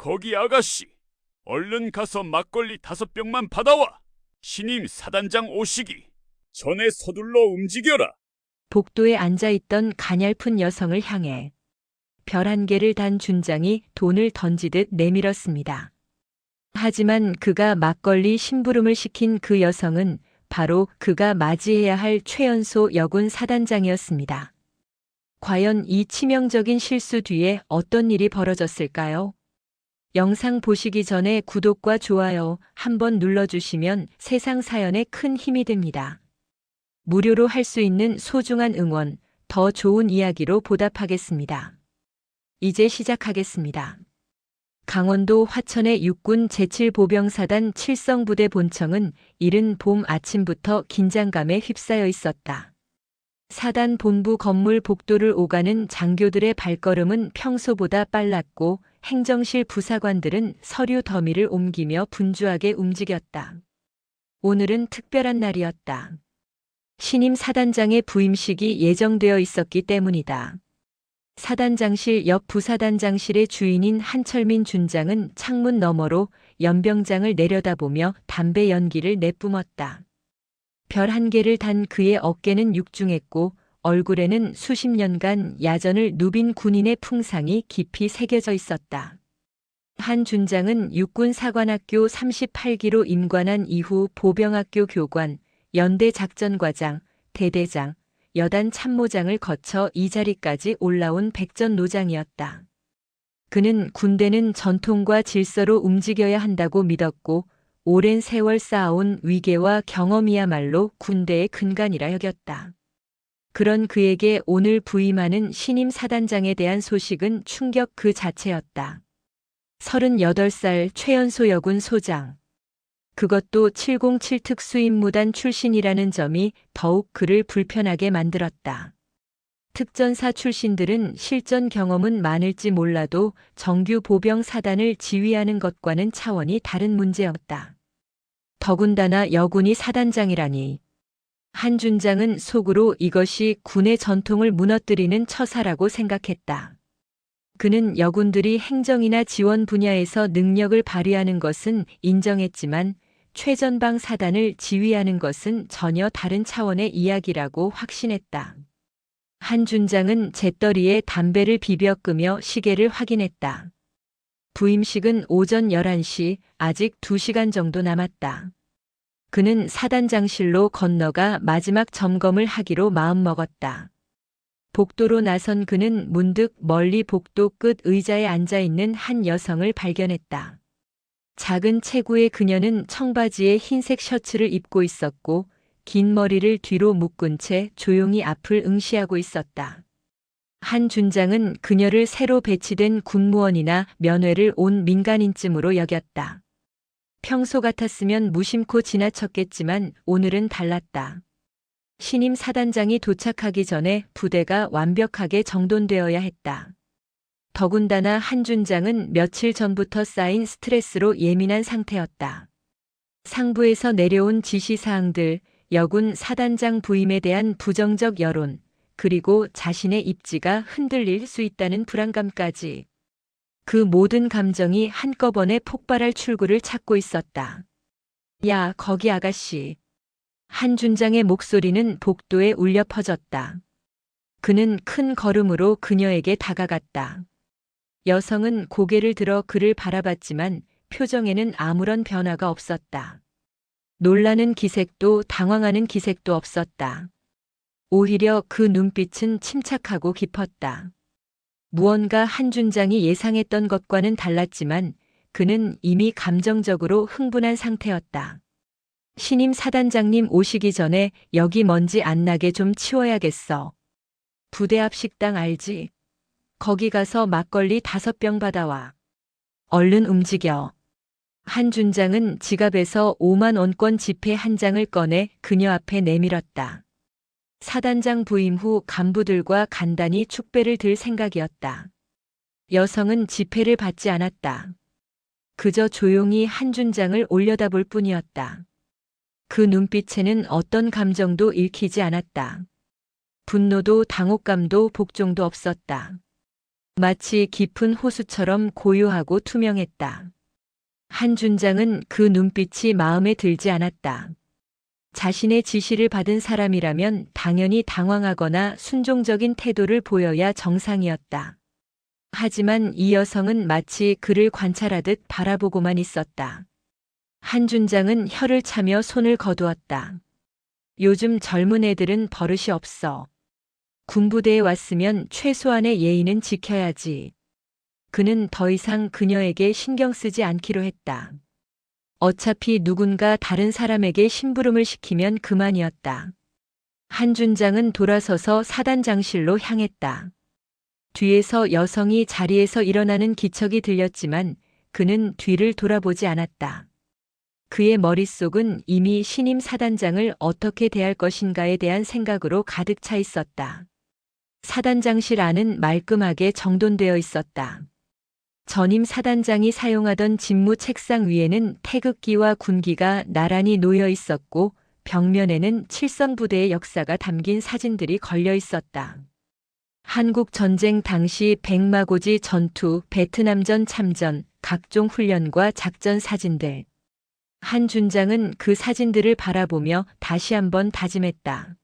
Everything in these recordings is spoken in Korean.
거기 아가씨, 얼른 가서 막걸리 5병만 받아와. 신임 사단장 오시기 전에 서둘러 움직여라. 복도에 앉아있던 가냘픈 여성을 향해 별 한 개를 단 준장이 돈을 던지듯 내밀었습니다. 하지만 그가 막걸리 심부름을 시킨 그 여성은 바로 그가 맞이해야 할 최연소 여군 사단장이었습니다. 과연 이 치명적인 실수 뒤에 어떤 일이 벌어졌을까요? 영상 보시기 전에 구독과 좋아요 한번 눌러주시면 세상 사연에 큰 힘이 됩니다. 무료로 할 수 있는 소중한 응원, 더 좋은 이야기로 보답하겠습니다. 이제 시작하겠습니다. 강원도 화천의 육군 제7보병사단 7성부대 본청은 이른 봄 아침부터 긴장감에 휩싸여 있었다. 사단 본부 건물 복도를 오가는 장교들의 발걸음은 평소보다 빨랐고 행정실 부사관들은 서류 더미를 옮기며 분주하게 움직였다. 오늘은 특별한 날이었다. 신임 사단장의 부임식이 예정되어 있었기 때문이다. 사단장실 옆 부사단장실의 주인인 한철민 준장은 창문 너머로 연병장을 내려다보며 담배 연기를 내뿜었다. 별 한 개를 단 그의 어깨는 육중했고 얼굴에는 수십 년간 야전을 누빈 군인의 풍상이 깊이 새겨져 있었다. 한 준장은 육군사관학교 38기로 임관한 이후 보병학교 교관, 연대 작전과장, 대대장, 여단 참모장을 거쳐 이 자리까지 올라온 백전노장이었다. 그는 군대는 전통과 질서로 움직여야 한다고 믿었고 오랜 세월 쌓아온 위계와 경험이야말로 군대의 근간이라 여겼다. 그런 그에게 오늘 부임하는 신임 사단장에 대한 소식은 충격 그 자체였다. 38살 최연소 여군 소장. 그것도 707 특수임무단 출신이라는 점이 더욱 그를 불편하게 만들었다. 특전사 출신들은 실전 경험은 많을지 몰라도 정규 보병 사단을 지휘하는 것과는 차원이 다른 문제였다. 더군다나 여군이 사단장이라니. 한 준장은 속으로 이것이 군의 전통을 무너뜨리는 처사라고 생각했다. 그는 여군들이 행정이나 지원 분야에서 능력을 발휘하는 것은 인정했지만 최전방 사단을 지휘하는 것은 전혀 다른 차원의 이야기라고 확신했다. 한 준장은 재떨이에 담배를 비벼 끄며 시계를 확인했다. 부임식은 오전 11시, 아직 2시간 정도 남았다. 그는 사단장실로 건너가 마지막 점검을 하기로 마음먹었다. 복도로 나선 그는 문득 멀리 복도 끝 의자에 앉아있는 한 여성을 발견했다. 작은 체구의 그녀는 청바지에 흰색 셔츠를 입고 있었고 긴 머리를 뒤로 묶은 채 조용히 앞을 응시하고 있었다. 한 준장은 그녀를 새로 배치된 군무원이나 면회를 온 민간인쯤으로 여겼다. 평소 같았으면 무심코 지나쳤겠지만 오늘은 달랐다. 신임 사단장이 도착하기 전에 부대가 완벽하게 정돈되어야 했다. 더군다나 한 준장은 며칠 전부터 쌓인 스트레스로 예민한 상태였다. 상부에서 내려온 지시사항들, 여군 사단장 부임에 대한 부정적 여론, 그리고 자신의 입지가 흔들릴 수 있다는 불안감까지. 그 모든 감정이 한꺼번에 폭발할 출구를 찾고 있었다. 야, 거기 아가씨. 한 준장의 목소리는 복도에 울려 퍼졌다. 그는 큰 걸음으로 그녀에게 다가갔다. 여성은 고개를 들어 그를 바라봤지만 표정에는 아무런 변화가 없었다. 놀라는 기색도 당황하는 기색도 없었다. 오히려 그 눈빛은 침착하고 깊었다. 무언가 한 준장이 예상했던 것과는 달랐지만 그는 이미 감정적으로 흥분한 상태였다. 신임 사단장님 오시기 전에 여기 먼지 안 나게 좀 치워야겠어. 부대 앞 식당 알지? 거기 가서 막걸리 5병 받아와. 얼른 움직여. 한 준장은 지갑에서 5만 원권 지폐 한 장을 꺼내 그녀 앞에 내밀었다. 사단장 부임 후 간부들과 간단히 축배를 들 생각이었다. 여성은 지폐를 받지 않았다. 그저 조용히 한 준장을 올려다볼 뿐이었다. 그 눈빛에는 어떤 감정도 읽히지 않았다. 분노도 당혹감도 복종도 없었다. 마치 깊은 호수처럼 고요하고 투명했다. 한 준장은 그 눈빛이 마음에 들지 않았다. 자신의 지시를 받은 사람이라면 당연히 당황하거나 순종적인 태도를 보여야 정상이었다. 하지만 이 여성은 마치 그를 관찰하듯 바라보고만 있었다. 한 준장은 혀를 차며 손을 거두었다. 요즘 젊은 애들은 버릇이 없어. 군부대에 왔으면 최소한의 예의는 지켜야지. 그는 더 이상 그녀에게 신경 쓰지 않기로 했다. 어차피 누군가 다른 사람에게 심부름을 시키면 그만이었다. 한 준장은 돌아서서 사단장실로 향했다. 뒤에서 여성이 자리에서 일어나는 기척이 들렸지만 그는 뒤를 돌아보지 않았다. 그의 머릿속은 이미 신임 사단장을 어떻게 대할 것인가에 대한 생각으로 가득 차 있었다. 사단장실 안은 말끔하게 정돈되어 있었다. 전임 사단장이 사용하던 집무 책상 위에는 태극기와 군기가 나란히 놓여 있었고 벽면에는 칠성부대의 역사가 담긴 사진들이 걸려 있었다. 한국 전쟁 당시 백마고지 전투, 베트남전 참전, 각종 훈련과 작전 사진들. 한 준장은 그 사진들을 바라보며 다시 한번 다짐했다.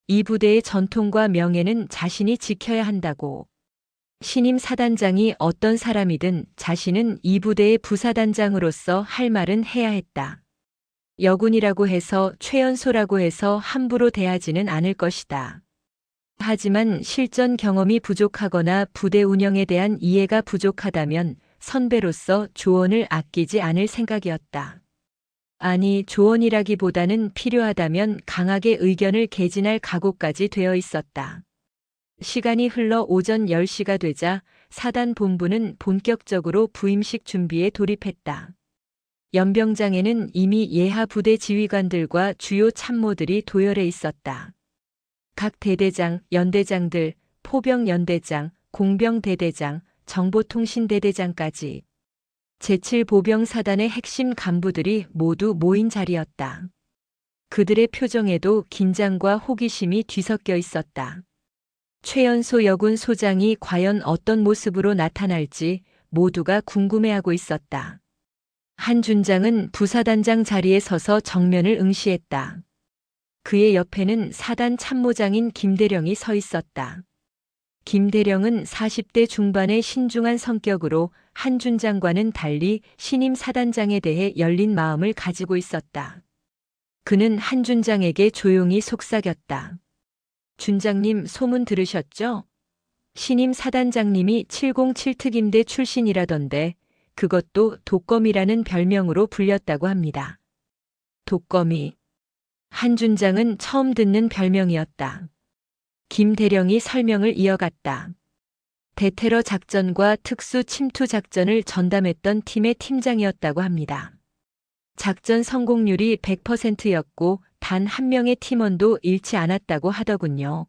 이 부대의 전통과 명예는 자신이 지켜야 한다고. 신임 사단장이 어떤 사람이든 자신은 이 부대의 부사단장으로서 할 말은 해야 했다. 여군이라고 해서 최연소라고 해서 함부로 대하지는 않을 것이다. 하지만 실전 경험이 부족하거나 부대 운영에 대한 이해가 부족하다면 선배로서 조언을 아끼지 않을 생각이었다. 아니, 조언이라기보다는 필요하다면 강하게 의견을 개진할 각오까지 되어 있었다. 시간이 흘러 오전 10시가 되자 사단 본부는 본격적으로 부임식 준비에 돌입했다. 연병장에는 이미 예하 부대 지휘관들과 주요 참모들이 도열해 있었다. 각 대대장, 연대장들, 포병연대장, 공병대대장, 정보통신대대장까지 제7보병사단의 핵심 간부들이 모두 모인 자리였다. 그들의 표정에도 긴장과 호기심이 뒤섞여 있었다. 최연소 여군 소장이 과연 어떤 모습으로 나타날지 모두가 궁금해하고 있었다. 한 준장은 부사단장 자리에 서서 정면을 응시했다. 그의 옆에는 사단 참모장인 김대령이 서 있었다. 김대령은 40대 중반의 신중한 성격으로 한 준장과는 달리 신임 사단장에 대해 열린 마음을 가지고 있었다. 그는 한 준장에게 조용히 속삭였다. 준장님, 소문 들으셨죠? 신임 사단장님이 707특임대 출신이라던데 그것도 독검이라는 별명으로 불렸다고 합니다. 독검이. 한 준장은 처음 듣는 별명이었다. 김 대령이 설명을 이어갔다. 대테러 작전과 특수 침투 작전을 전담했던 팀의 팀장이었다고 합니다. 작전 성공률이 100%였고 단 한 명의 팀원도 잃지 않았다고 하더군요.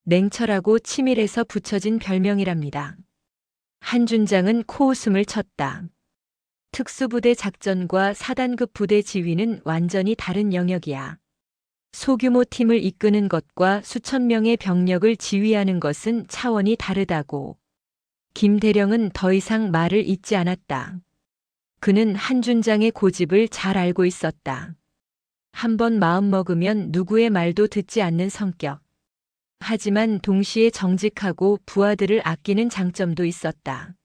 냉철하고 치밀해서 붙여진 별명이랍니다. 한 준장은 코웃음을 쳤다. 특수부대 작전과 사단급 부대 지휘는 완전히 다른 영역이야. 소규모 팀을 이끄는 것과 수천 명의 병력을 지휘하는 것은 차원이 다르다고. 김 대령은 더 이상 말을 잇지 않았다. 그는 한 준장의 고집을 잘 알고 있었다. 한번 마음먹으면 누구의 말도 듣지 않는 성격. 하지만 동시에 정직하고 부하들을 아끼는 장점도 있었다.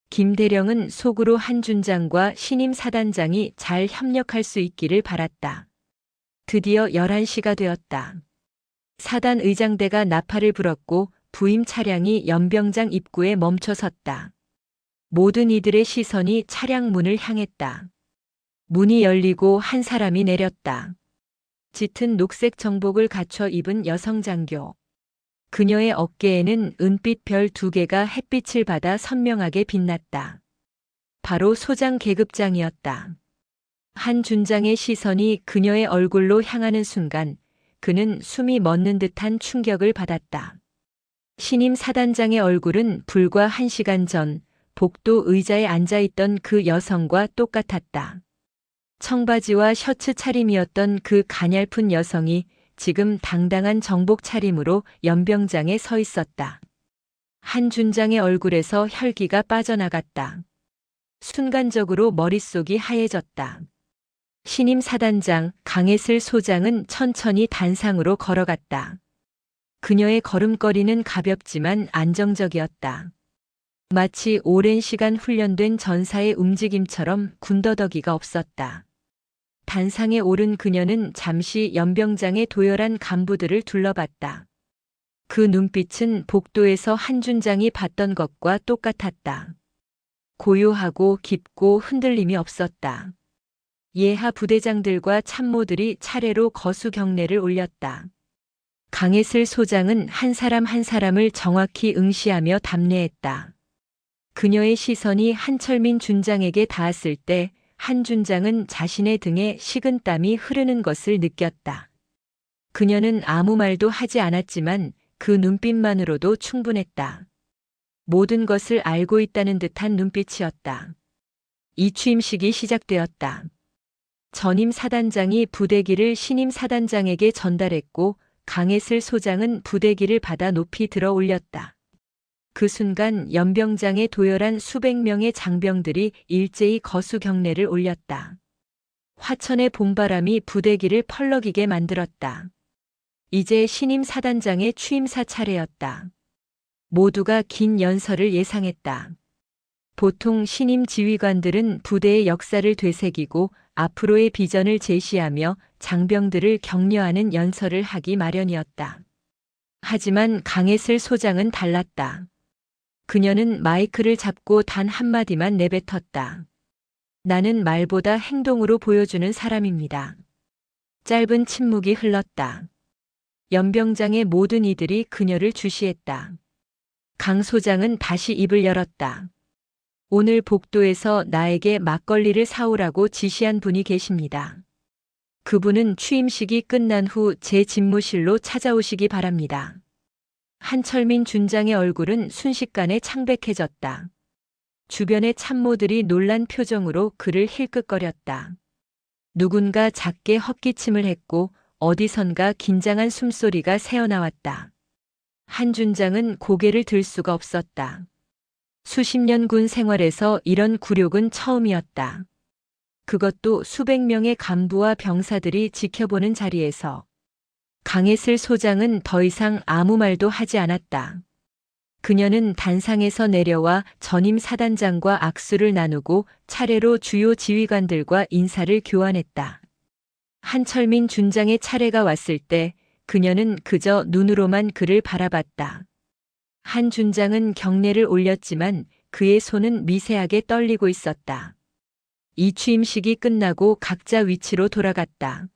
김 대령은 속으로 한 준장과 신임 사단장이 잘 협력할 수 있기를 바랐다. 드디어 11시가 되었다. 사단 의장대가 나팔을 불었고 부임 차량이 연병장 입구에 멈춰 섰다. 모든 이들의 시선이 차량 문을 향했다. 문이 열리고 한 사람이 내렸다. 짙은 녹색 정복을 갖춰 입은 여성 장교. 그녀의 어깨에는 은빛 별 2개가 햇빛을 받아 선명하게 빛났다. 바로 소장 계급장이었다. 한 준장의 시선이 그녀의 얼굴로 향하는 순간 그는 숨이 멎는 듯한 충격을 받았다. 신임 사단장의 얼굴은 불과 1시간 전 복도 의자에 앉아있던 그 여성과 똑같았다. 청바지와 셔츠 차림이었던 그 가냘픈 여성이 지금 당당한 정복 차림으로 연병장에 서 있었다. 한 준장의 얼굴에서 혈기가 빠져나갔다. 순간적으로 머릿속이 하얘졌다. 신임 사단장 강예슬 소장은 천천히 단상으로 걸어갔다. 그녀의 걸음걸이는 가볍지만 안정적이었다. 마치 오랜 시간 훈련된 전사의 움직임처럼 군더더기가 없었다. 단상에 오른 그녀는 잠시 연병장의 도열한 간부들을 둘러봤다. 그 눈빛은 복도에서 한준장이 봤던 것과 똑같았다. 고요하고 깊고 흔들림이 없었다. 예하 부대장들과 참모들이 차례로 거수 경례를 올렸다. 강예슬 소장은 한 사람 한 사람을 정확히 응시하며 답례했다. 그녀의 시선이 한철민 준장에게 닿았을 때 한준장은 자신의 등에 식은땀이 흐르는 것을 느꼈다. 그녀는 아무 말도 하지 않았지만 그 눈빛만으로도 충분했다. 모든 것을 알고 있다는 듯한 눈빛이었다. 이 취임식이 시작되었다. 전임 사단장이 부대기를 신임 사단장에게 전달했고 강예슬 소장은 부대기를 받아 높이 들어 올렸다. 그 순간 연병장에 도열한 수백 명의 장병들이 일제히 거수 경례를 올렸다. 화천의 봄바람이 부대기를 펄럭이게 만들었다. 이제 신임 사단장의 취임사 차례였다. 모두가 긴 연설을 예상했다. 보통 신임 지휘관들은 부대의 역사를 되새기고 앞으로의 비전을 제시하며 장병들을 격려하는 연설을 하기 마련이었다. 하지만 강예슬 소장은 달랐다. 그녀는 마이크를 잡고 단 한마디만 내뱉었다. 나는 말보다 행동으로 보여주는 사람입니다. 짧은 침묵이 흘렀다. 연병장의 모든 이들이 그녀를 주시했다. 강 소장은 다시 입을 열었다. 오늘 복도에서 나에게 막걸리를 사오라고 지시한 분이 계십니다. 그분은 취임식이 끝난 후 제 집무실로 찾아오시기 바랍니다. 한철민 준장의 얼굴은 순식간에 창백해졌다. 주변의 참모들이 놀란 표정으로 그를 힐끗거렸다. 누군가 작게 헛기침을 했고 어디선가 긴장한 숨소리가 새어나왔다. 한 준장은 고개를 들 수가 없었다. 수십 년 군 생활에서 이런 굴욕은 처음이었다. 그것도 수백 명의 간부와 병사들이 지켜보는 자리에서. 강예슬 소장은 더 이상 아무 말도 하지 않았다. 그녀는 단상에서 내려와 전임 사단장과 악수를 나누고 차례로 주요 지휘관들과 인사를 교환했다. 한철민 준장의 차례가 왔을 때 그녀는 그저 눈으로만 그를 바라봤다. 한 준장은 경례를 올렸지만 그의 손은 미세하게 떨리고 있었다. 이 취임식이 끝나고 각자 위치로 돌아갔다.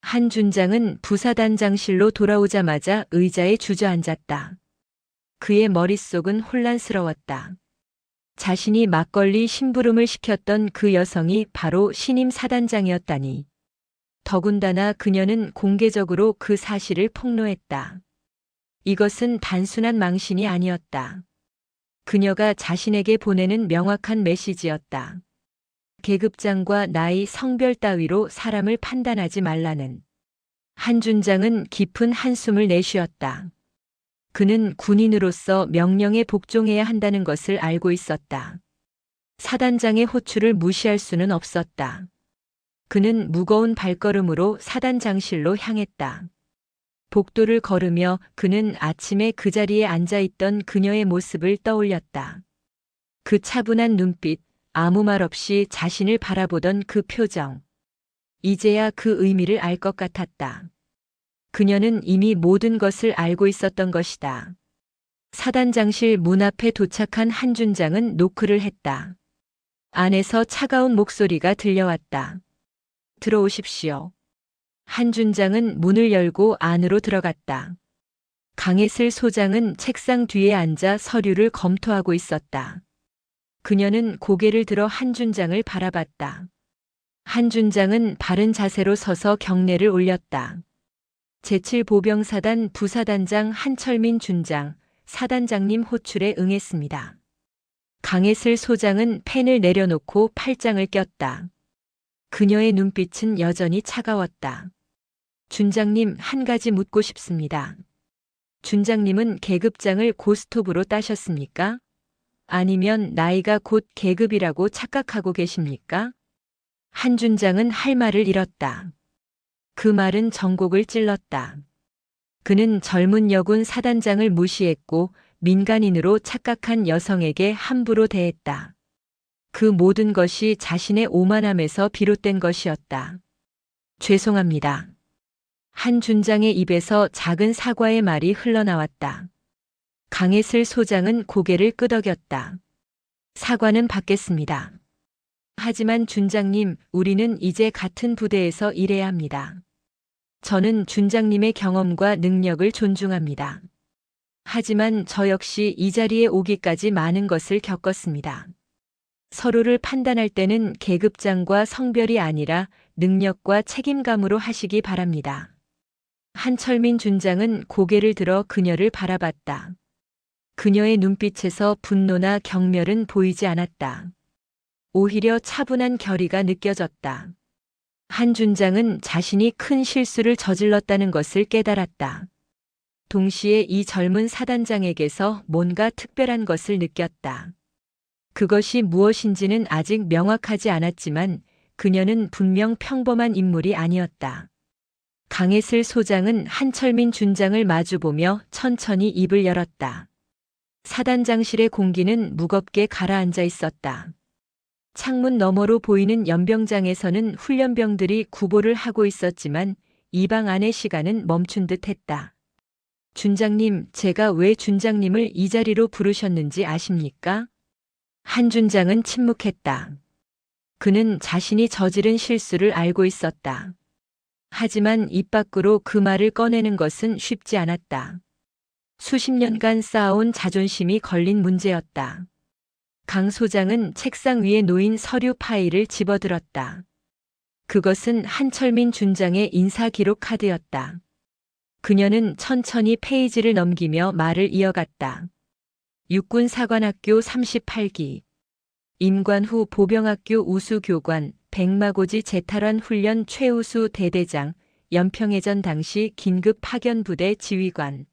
한 준장은 부사단장실로 돌아오자마자 의자에 주저앉았다. 그의 머릿속은 혼란스러웠다. 자신이 막걸리 심부름을 시켰던 그 여성이 바로 신임 사단장이었다니. 더군다나 그녀는 공개적으로 그 사실을 폭로했다. 이것은 단순한 망신이 아니었다. 그녀가 자신에게 보내는 명확한 메시지였다. 계급장과 나이, 성별 따위로 사람을 판단하지 말라는. 한 준장은 깊은 한숨을 내쉬었다. 그는 군인으로서 명령에 복종해야 한다는 것을 알고 있었다. 사단장의 호출을 무시할 수는 없었다. 그는 무거운 발걸음으로 사단장실로 향했다. 복도를 걸으며 그는 아침에 그 자리에 앉아있던 그녀의 모습을 떠올렸다. 그 차분한 눈빛, 아무 말 없이 자신을 바라보던 그 표정. 이제야 그 의미를 알 것 같았다. 그녀는 이미 모든 것을 알고 있었던 것이다. 사단장실 문 앞에 도착한 한 준장은 노크를 했다. 안에서 차가운 목소리가 들려왔다. 들어오십시오. 한 준장은 문을 열고 안으로 들어갔다. 강예슬 소장은 책상 뒤에 앉아 서류를 검토하고 있었다. 그녀는 고개를 들어 한 준장을 바라봤다. 한 준장은 바른 자세로 서서 경례를 올렸다. 제7보병사단 부사단장 한철민 준장, 사단장님 호출에 응했습니다. 강예슬 소장은 펜을 내려놓고 팔짱을 꼈다. 그녀의 눈빛은 여전히 차가웠다. 준장님, 한 가지 묻고 싶습니다. 준장님은 계급장을 고스톱으로 따셨습니까? 아니면 나이가 곧 계급이라고 착각하고 계십니까? 한준장은 할 말을 잃었다. 그 말은 전곡을 찔렀다. 그는 젊은 여군 사단장을 무시했고 민간인으로 착각한 여성에게 함부로 대했다. 그 모든 것이 자신의 오만함에서 비롯된 것이었다. 죄송합니다. 한준장의 입에서 작은 사과의 말이 흘러나왔다. 강혜슬 소장은 고개를 끄덕였다. 사과는 받겠습니다. 하지만 준장님, 우리는 이제 같은 부대에서 일해야 합니다. 저는 준장님의 경험과 능력을 존중합니다. 하지만 저 역시 이 자리에 오기까지 많은 것을 겪었습니다. 서로를 판단할 때는 계급장과 성별이 아니라 능력과 책임감으로 하시기 바랍니다. 한철민 준장은 고개를 들어 그녀를 바라봤다. 그녀의 눈빛에서 분노나 경멸은 보이지 않았다. 오히려 차분한 결의가 느껴졌다. 한 준장은 자신이 큰 실수를 저질렀다는 것을 깨달았다. 동시에 이 젊은 사단장에게서 뭔가 특별한 것을 느꼈다. 그것이 무엇인지는 아직 명확하지 않았지만 그녀는 분명 평범한 인물이 아니었다. 강혜슬 소장은 한철민 준장을 마주보며 천천히 입을 열었다. 사단장실의 공기는 무겁게 가라앉아 있었다. 창문 너머로 보이는 연병장에서는 훈련병들이 구보를 하고 있었지만 이 방 안의 시간은 멈춘 듯 했다. 준장님, 제가 왜 준장님을 이 자리로 부르셨는지 아십니까? 한 준장은 침묵했다. 그는 자신이 저지른 실수를 알고 있었다. 하지만 입 밖으로 그 말을 꺼내는 것은 쉽지 않았다. 수십 년간 쌓아온 자존심이 걸린 문제였다. 강 소장은 책상 위에 놓인 서류 파일을 집어들었다. 그것은 한철민 준장의 인사기록 카드였다. 그녀는 천천히 페이지를 넘기며 말을 이어갔다. 육군사관학교 38기. 임관후 보병학교 우수교관, 백마고지 재탈환 훈련 최우수 대대장, 연평해전 당시 긴급 파견부대 지휘관.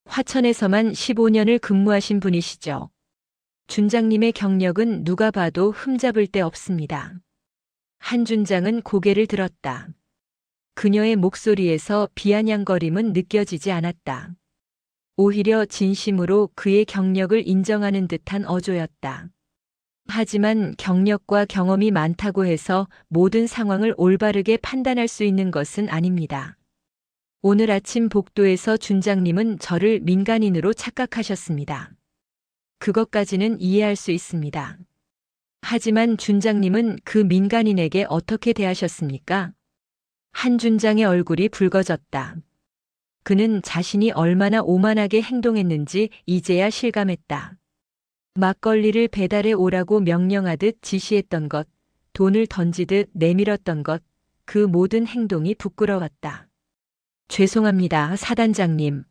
화천에서만 15년을 근무하신 분이시죠. 준장님의 경력은 누가 봐도 흠잡을 데 없습니다. 한 준장은 고개를 들었다. 그녀의 목소리에서 비아냥거림은 느껴지지 않았다. 오히려 진심으로 그의 경력을 인정하는 듯한 어조였다. 하지만 경력과 경험이 많다고 해서 모든 상황을 올바르게 판단할 수 있는 것은 아닙니다. 오늘 아침 복도에서 준장님은 저를 민간인으로 착각하셨습니다. 그것까지는 이해할 수 있습니다. 하지만 준장님은 그 민간인에게 어떻게 대하셨습니까? 한 준장의 얼굴이 붉어졌다. 그는 자신이 얼마나 오만하게 행동했는지 이제야 실감했다. 막걸리를 배달해 오라고 명령하듯 지시했던 것, 돈을 던지듯 내밀었던 것, 그 모든 행동이 부끄러웠다. 죄송합니다, 사단장님.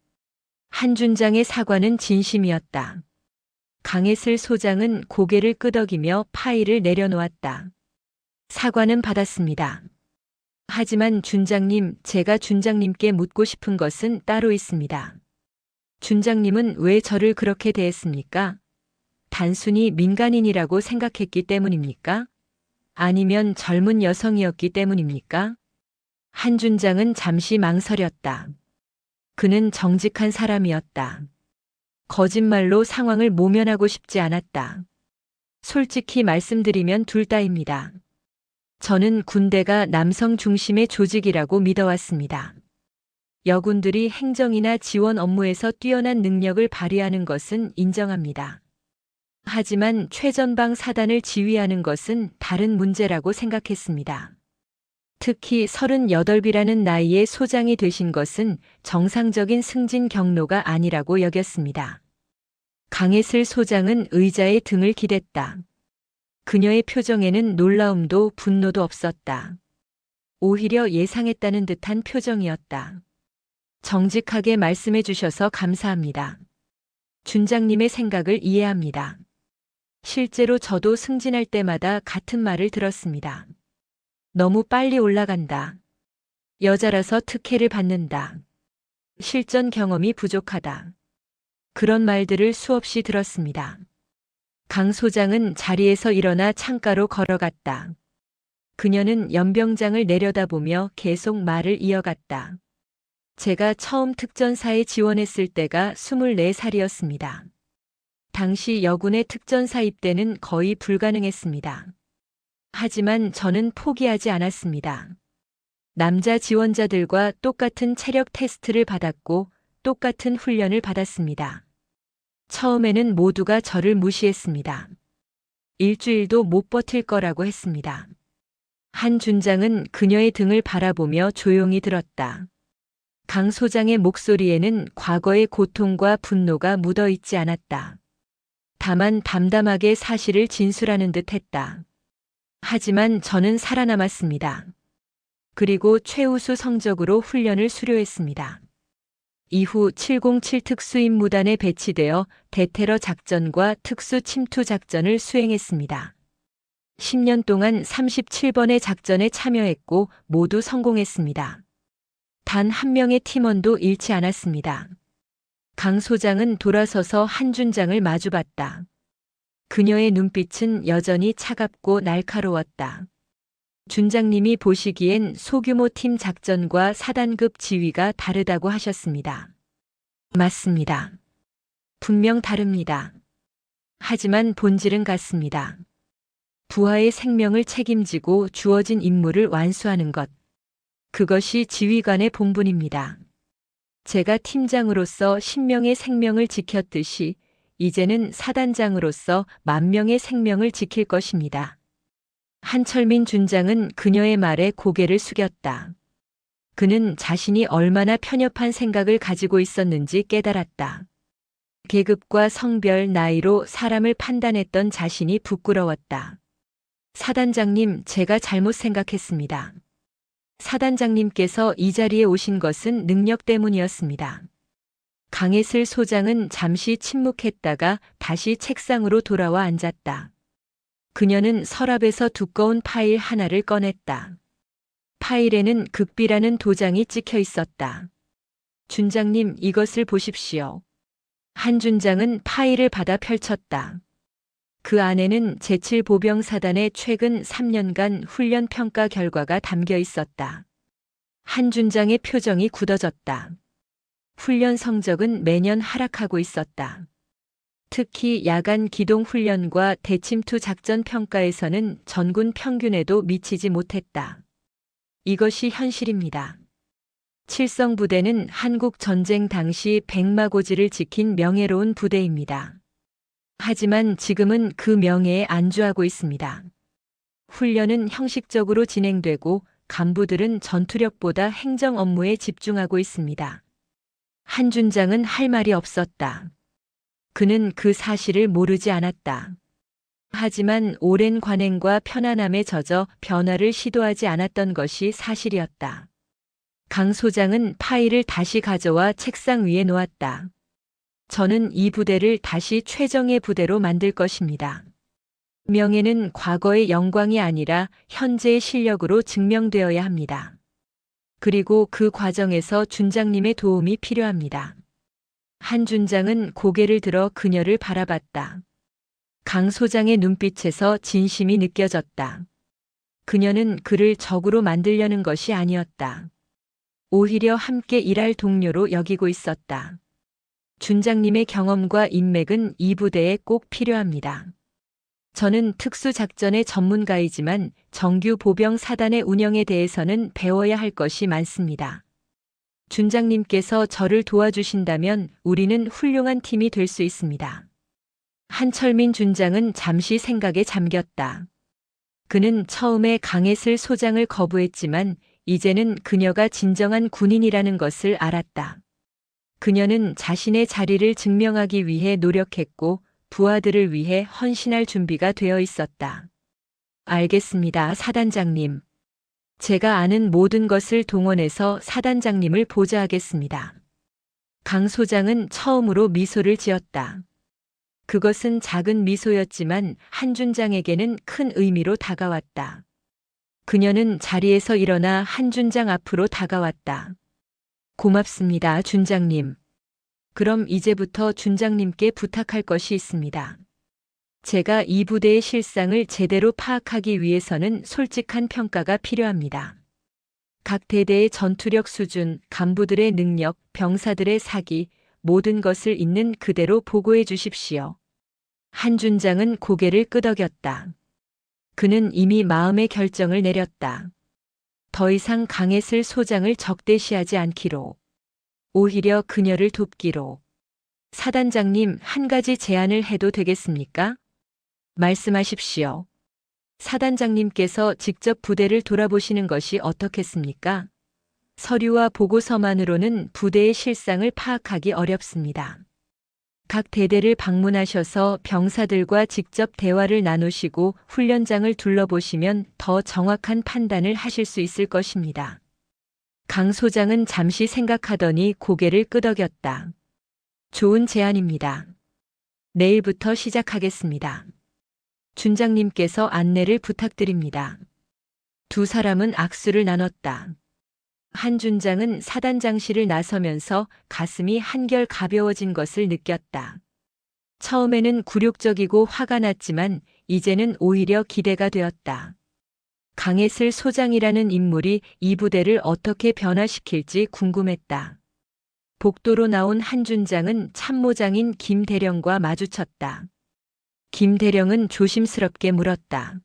한준장의 사과는 진심이었다. 강혜슬 소장은 고개를 끄덕이며 파일을 내려놓았다. 사과는 받았습니다. 하지만 준장님, 제가 준장님께 묻고 싶은 것은 따로 있습니다. 준장님은 왜 저를 그렇게 대했습니까? 단순히 민간인이라고 생각했기 때문입니까? 아니면 젊은 여성이었기 때문입니까? 한준장은 잠시 망설였다. 그는 정직한 사람이었다. 거짓말로 상황을 모면하고 싶지 않았다. 솔직히 말씀드리면 둘 다입니다. 저는 군대가 남성 중심의 조직이라고 믿어왔습니다. 여군들이 행정이나 지원 업무에서 뛰어난 능력을 발휘하는 것은 인정합니다. 하지만 최전방 사단을 지휘하는 것은 다른 문제라고 생각했습니다. 특히 38이라는 나이에 소장이 되신 것은 정상적인 승진 경로가 아니라고 여겼습니다. 강혜슬 소장은 의자에 등을 기댔다. 그녀의 표정에는 놀라움도 분노도 없었다. 오히려 예상했다는 듯한 표정이었다. 정직하게 말씀해 주셔서 감사합니다. 준장님의 생각을 이해합니다. 실제로 저도 승진할 때마다 같은 말을 들었습니다. 너무 빨리 올라간다. 여자라서 특혜를 받는다. 실전 경험이 부족하다. 그런 말들을 수없이 들었습니다. 강 소장은 자리에서 일어나 창가로 걸어갔다. 그녀는 연병장을 내려다보며 계속 말을 이어갔다. 제가 처음 특전사에 지원했을 때가 24살이었습니다. 당시 여군의 특전사 입대는 거의 불가능했습니다. 하지만 저는 포기하지 않았습니다. 남자 지원자들과 똑같은 체력 테스트를 받았고 똑같은 훈련을 받았습니다. 처음에는 모두가 저를 무시했습니다. 일주일도 못 버틸 거라고 했습니다. 한 준장은 그녀의 등을 바라보며 조용히 들었다. 강 소장의 목소리에는 과거의 고통과 분노가 묻어 있지 않았다. 다만 담담하게 사실을 진술하는 듯 했다. 하지만 저는 살아남았습니다. 그리고 최우수 성적으로 훈련을 수료했습니다. 이후 707 특수임무단에 배치되어 대테러 작전과 특수 침투 작전을 수행했습니다. 10년 동안 37번의 작전에 참여했고 모두 성공했습니다. 단 한 명의 팀원도 잃지 않았습니다. 강 소장은 돌아서서 한 준장을 마주봤다. 그녀의 눈빛은 여전히 차갑고 날카로웠다. 준장님이 보시기엔 소규모 팀 작전과 사단급 지휘가 다르다고 하셨습니다. 맞습니다. 분명 다릅니다. 하지만 본질은 같습니다. 부하의 생명을 책임지고 주어진 임무를 완수하는 것. 그것이 지휘관의 본분입니다. 제가 팀장으로서 10명의 생명을 지켰듯이 이제는 사단장으로서 10,000명의 생명을 지킬 것입니다. 한철민 준장은 그녀의 말에 고개를 숙였다. 그는 자신이 얼마나 편협한 생각을 가지고 있었는지 깨달았다. 계급과 성별, 나이로 사람을 판단했던 자신이 부끄러웠다. 사단장님, 제가 잘못 생각했습니다. 사단장님께서 이 자리에 오신 것은 능력 때문이었습니다. 강혜슬 소장은 잠시 침묵했다가 다시 책상으로 돌아와 앉았다. 그녀는 서랍에서 두꺼운 파일 하나를 꺼냈다. 파일에는 극비라는 도장이 찍혀 있었다. 준장님, 이것을 보십시오. 한 준장은 파일을 받아 펼쳤다. 그 안에는 제7보병사단의 최근 3년간 훈련 평가 결과가 담겨 있었다. 한 준장의 표정이 굳어졌다. 훈련 성적은 매년 하락하고 있었다. 특히 야간 기동 훈련과 대침투 작전 평가에서는 전군 평균에도 미치지 못했다. 이것이 현실입니다. 칠성부대는 한국 전쟁 당시 백마고지를 지킨 명예로운 부대입니다. 하지만 지금은 그 명예에 안주하고 있습니다. 훈련은 형식적으로 진행되고 간부들은 전투력보다 행정 업무에 집중하고 있습니다. 한 준장은 할 말이 없었다. 그는 그 사실을 모르지 않았다. 하지만 오랜 관행과 편안함에 젖어 변화를 시도하지 않았던 것이 사실이었다. 강 소장은 파일을 다시 가져와 책상 위에 놓았다. 저는 이 부대를 다시 최정예 부대로 만들 것입니다. 명예는 과거의 영광이 아니라 현재의 실력으로 증명되어야 합니다. 그리고 그 과정에서 준장님의 도움이 필요합니다. 한 준장은 고개를 들어 그녀를 바라봤다. 강 소장의 눈빛에서 진심이 느껴졌다. 그녀는 그를 적으로 만들려는 것이 아니었다. 오히려 함께 일할 동료로 여기고 있었다. 준장님의 경험과 인맥은 이 부대에 꼭 필요합니다. 저는 특수작전의 전문가이지만 정규 보병 사단의 운영에 대해서는 배워야 할 것이 많습니다. 준장님께서 저를 도와주신다면 우리는 훌륭한 팀이 될 수 있습니다. 한철민 준장은 잠시 생각에 잠겼다. 그는 처음에 강혜슬 소장을 거부했지만 이제는 그녀가 진정한 군인이라는 것을 알았다. 그녀는 자신의 자리를 증명하기 위해 노력했고 부하들을 위해 헌신할 준비가 되어 있었다. 알겠습니다, 사단장님. 제가 아는 모든 것을 동원해서 사단장님을 보좌하겠습니다. 강 소장은 처음으로 미소를 지었다. 그것은 작은 미소였지만 한 준장에게는 큰 의미로 다가왔다. 그녀는 자리에서 일어나 한 준장 앞으로 다가왔다. 고맙습니다, 준장님. 그럼 이제부터 준장님께 부탁할 것이 있습니다. 제가 이 부대의 실상을 제대로 파악하기 위해서는 솔직한 평가가 필요합니다. 각 대대의 전투력 수준, 간부들의 능력, 병사들의 사기, 모든 것을 있는 그대로 보고해 주십시오. 한 준장은 고개를 끄덕였다. 그는 이미 마음의 결정을 내렸다. 더 이상 강했을 소장을 적대시하지 않기로, 오히려 그녀를 돕기로. 사단장님, 한 가지 제안을 해도 되겠습니까? 말씀하십시오. 사단장님께서 직접 부대를 돌아보시는 것이 어떻겠습니까? 서류와 보고서만으로는 부대의 실상을 파악하기 어렵습니다. 각 대대를 방문하셔서 병사들과 직접 대화를 나누시고 훈련장을 둘러보시면 더 정확한 판단을 하실 수 있을 것입니다. 강 소장은 잠시 생각하더니 고개를 끄덕였다. 좋은 제안입니다. 내일부터 시작하겠습니다. 준장님께서 안내를 부탁드립니다. 두 사람은 악수를 나눴다. 한 준장은 사단장실을 나서면서 가슴이 한결 가벼워진 것을 느꼈다. 처음에는 굴욕적이고 화가 났지만 이제는 오히려 기대가 되었다. 강했을 소장이라는 인물이 이 부대를 어떻게 변화시킬지 궁금했다. 복도로 나온 한 준장은 참모장인 김 대령과 마주쳤다. 김 대령은 조심스럽게 물었다.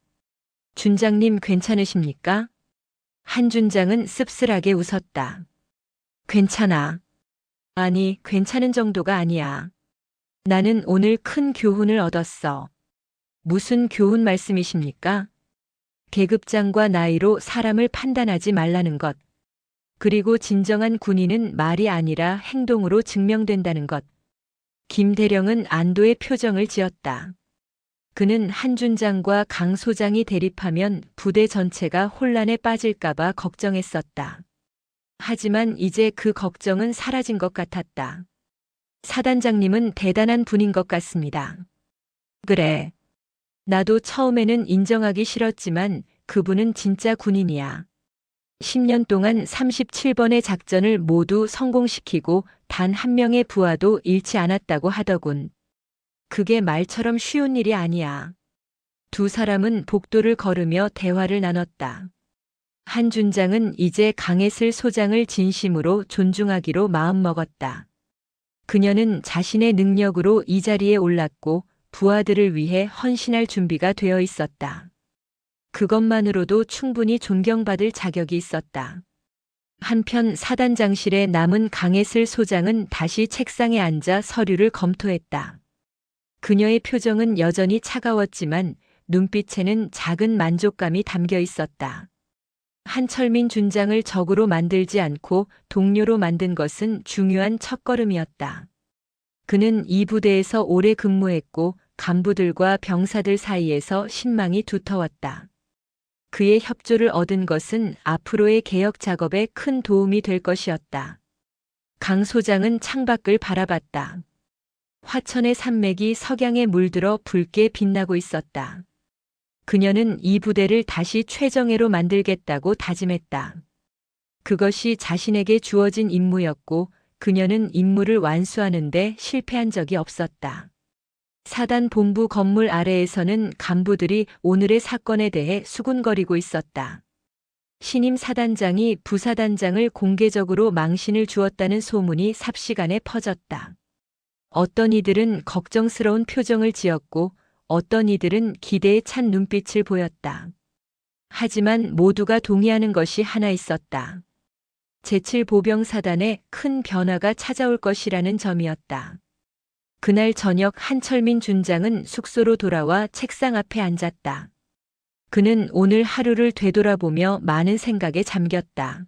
준장님 괜찮으십니까? 한 준장은 씁쓸하게 웃었다. 괜찮아. 아니, 괜찮은 정도가 아니야. 나는 오늘 큰 교훈을 얻었어. 무슨 교훈 말씀이십니까? 계급장과 나이로 사람을 판단하지 말라는 것. 그리고 진정한 군인은 말이 아니라 행동으로 증명된다는 것. 김 대령은 안도의 표정을 지었다. 그는 한 준장과 강 소장이 대립하면 부대 전체가 혼란에 빠질까봐 걱정했었다. 하지만 이제 그 걱정은 사라진 것 같았다. 사단장님은 대단한 분인 것 같습니다. 그래. 나도 처음에는 인정하기 싫었지만 그분은 진짜 군인이야. 10년 동안 37번의 작전을 모두 성공시키고 단 한 명의 부하도 잃지 않았다고 하더군. 그게 말처럼 쉬운 일이 아니야. 두 사람은 복도를 걸으며 대화를 나눴다. 한 준장은 이제 강했을 소장을 진심으로 존중하기로 마음먹었다. 그녀는 자신의 능력으로 이 자리에 올랐고 부하들을 위해 헌신할 준비가 되어 있었다. 그것만으로도 충분히 존경받을 자격이 있었다. 한편 사단장실에 남은 강했을 소장은 다시 책상에 앉아 서류를 검토했다. 그녀의 표정은 여전히 차가웠지만 눈빛에는 작은 만족감이 담겨 있었다. 한철민 준장을 적으로 만들지 않고 동료로 만든 것은 중요한 첫걸음이었다. 그는 이 부대에서 오래 근무했고 간부들과 병사들 사이에서 신망이 두터웠다. 그의 협조를 얻은 것은 앞으로의 개혁 작업에 큰 도움이 될 것이었다. 강 소장은 창밖을 바라봤다. 화천의 산맥이 석양에 물들어 붉게 빛나고 있었다. 그녀는 이 부대를 다시 최정예로 만들겠다고 다짐했다. 그것이 자신에게 주어진 임무였고 그녀는 임무를 완수하는데 실패한 적이 없었다. 사단 본부 건물 아래에서는 간부들이 오늘의 사건에 대해 수군거리고 있었다. 신임 사단장이 부사단장을 공개적으로 망신을 주었다는 소문이 삽시간에 퍼졌다. 어떤 이들은 걱정스러운 표정을 지었고 어떤 이들은 기대에 찬 눈빛을 보였다. 하지만 모두가 동의하는 것이 하나 있었다. 제7보병사단에 큰 변화가 찾아올 것이라는 점이었다. 그날 저녁 한철민 준장은 숙소로 돌아와 책상 앞에 앉았다. 그는 오늘 하루를 되돌아보며 많은 생각에 잠겼다.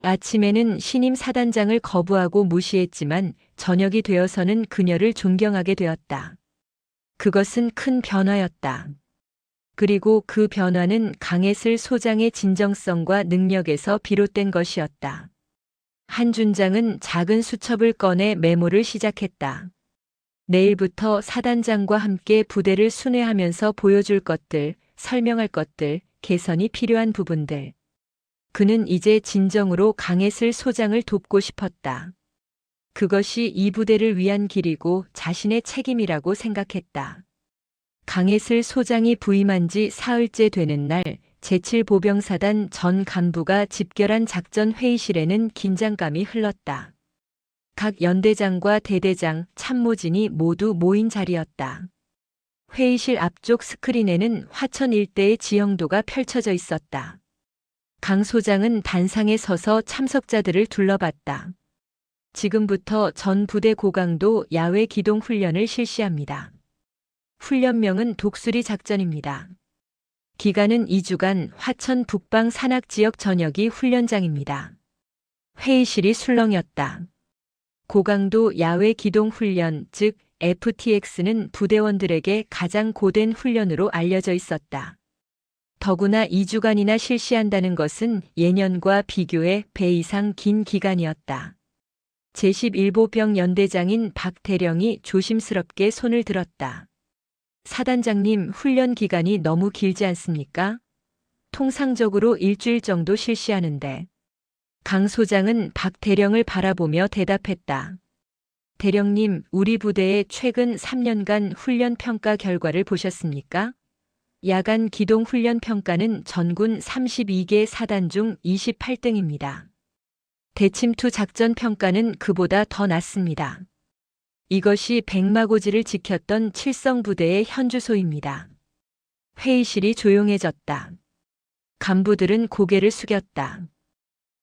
아침에는 신임 사단장을 거부하고 무시했지만 저녁이 되어서는 그녀를 존경하게 되었다. 그것은 큰 변화였다. 그리고 그 변화는 강했을 소장의 진정성과 능력에서 비롯된 것이었다. 한 준장은 작은 수첩을 꺼내 메모를 시작했다. 내일부터 사단장과 함께 부대를 순회하면서 보여줄 것들, 설명할 것들, 개선이 필요한 부분들. 그는 이제 진정으로 강했을 소장을 돕고 싶었다. 그것이 이 부대를 위한 길이고 자신의 책임이라고 생각했다. 강했을 소장이 부임한 지 사흘째 되는 날, 제7보병사단 전 간부가 집결한 작전 회의실에는 긴장감이 흘렀다. 각 연대장과 대대장, 참모진이 모두 모인 자리였다. 회의실 앞쪽 스크린에는 화천 일대의 지형도가 펼쳐져 있었다. 강 소장은 단상에 서서 참석자들을 둘러봤다. 지금부터 전 부대 고강도 야외 기동 훈련을 실시합니다. 훈련명은 독수리 작전입니다. 기간은 2주간 화천 북방 산악 지역 전역이 훈련장입니다. 회의실이 술렁였다. 고강도 야외 기동 훈련, 즉 FTX는 부대원들에게 가장 고된 훈련으로 알려져 있었다. 더구나 2주간이나 실시한다는 것은 예년과 비교해 배 이상 긴 기간이었다. 제11보병 연대장인 박대령이 조심스럽게 손을 들었다. 사단장님, 훈련 기간이 너무 길지 않습니까? 통상적으로 일주일 정도 실시하는데. 강 소장은 박대령을 바라보며 대답했다. 대령님, 우리 부대의 최근 3년간 훈련 평가 결과를 보셨습니까? 야간 기동 훈련 평가는 전군 32개 사단 중 28등입니다. 대침투 작전 평가는 그보다 더 낮습니다. 이것이 백마고지를 지켰던 칠성부대의 현주소입니다. 회의실이 조용해졌다. 간부들은 고개를 숙였다.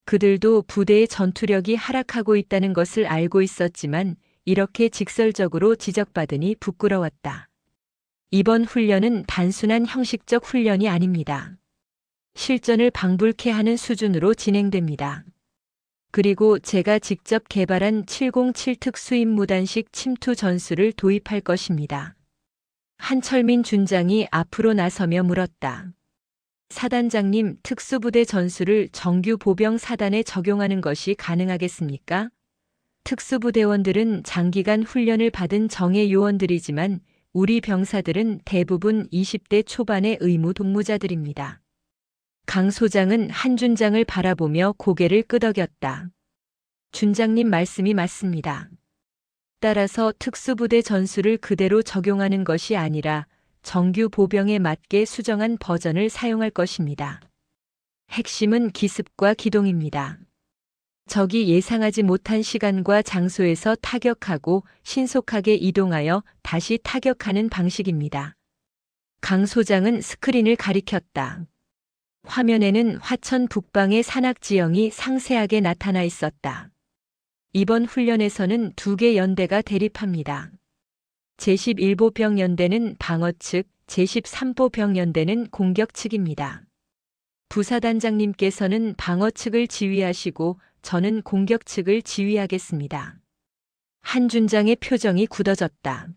그들도 부대의 전투력이 하락하고 있다는 것을 알고 있었지만 이렇게 직설적으로 지적받으니 부끄러웠다. 이번 훈련은 단순한 형식적 훈련이 아닙니다. 실전을 방불케 하는 수준으로 진행됩니다. 그리고 제가 직접 개발한 707 특수임무단식 침투 전술을 도입할 것입니다. 한철민 준장이 앞으로 나서며 물었다. 사단장님, 특수부대 전술을 정규 보병 사단에 적용하는 것이 가능하겠습니까? 특수부대원들은 장기간 훈련을 받은 정예 요원들이지만 우리 병사들은 대부분 20대 초반의 의무 동무자들입니다. 강 소장은 한 준장을 바라보며 고개를 끄덕였다. 준장님 말씀이 맞습니다. 따라서 특수부대 전술을 그대로 적용하는 것이 아니라 정규 보병에 맞게 수정한 버전을 사용할 것입니다. 핵심은 기습과 기동입니다. 적이 예상하지 못한 시간과 장소에서 타격하고 신속하게 이동하여 다시 타격하는 방식입니다. 강 소장은 스크린을 가리켰다. 화면에는 화천 북방의 산악 지형이 상세하게 나타나 있었다. 이번 훈련에서는 2개 연대가 대립합니다. 제11보병 연대는 방어 측, 제13보병 연대는 공격 측입니다. 부사단장님께서는 방어 측을 지휘하시고 저는 공격 측을 지휘하겠습니다. 한 준장의 표정이 굳어졌다.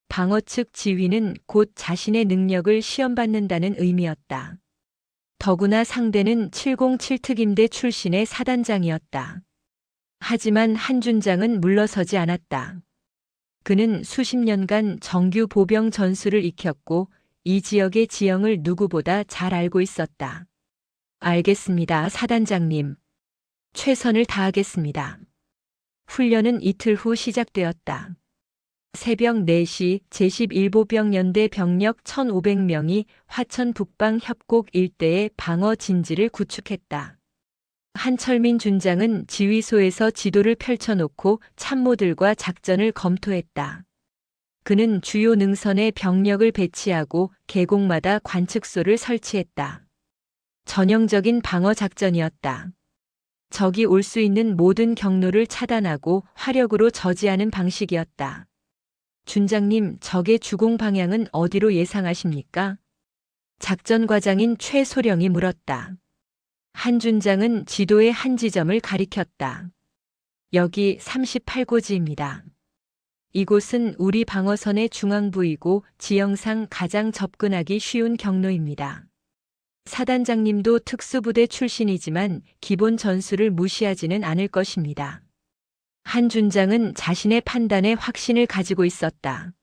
방어 측 지휘는 곧 자신의 능력을 시험받는다는 의미였다. 더구나 상대는 707 특임대 출신의 사단장이었다. 하지만 한 준장은 물러서지 않았다. 그는 수십 년간 정규 보병 전술을 익혔고 이 지역의 지형을 누구보다 잘 알고 있었다. 알겠습니다, 사단장님. 최선을 다하겠습니다. 훈련은 이틀 후 시작되었다. 새벽 4시 제11보병 연대 병력 1,500명이 화천 북방 협곡 일대의 방어 진지를 구축했다. 한철민 준장은 지휘소에서 지도를 펼쳐놓고 참모들과 작전을 검토했다. 그는 주요 능선에 병력을 배치하고 계곡마다 관측소를 설치했다. 전형적인 방어 작전이었다. 적이 올 수 있는 모든 경로를 차단하고 화력으로 저지하는 방식이었다. 준장님, 적의 주공 방향은 어디로 예상하십니까? 작전 과장인 최소령이 물었다. 한 준장은 지도의 한 지점을 가리켰다. 여기 38고지입니다. 이곳은 우리 방어선의 중앙부이고 지형상 가장 접근하기 쉬운 경로입니다. 사단장님도 특수부대 출신이지만 기본 전술을 무시하지는 않을 것입니다. 한 준장은 자신의 판단에 확신을 가지고 있었다.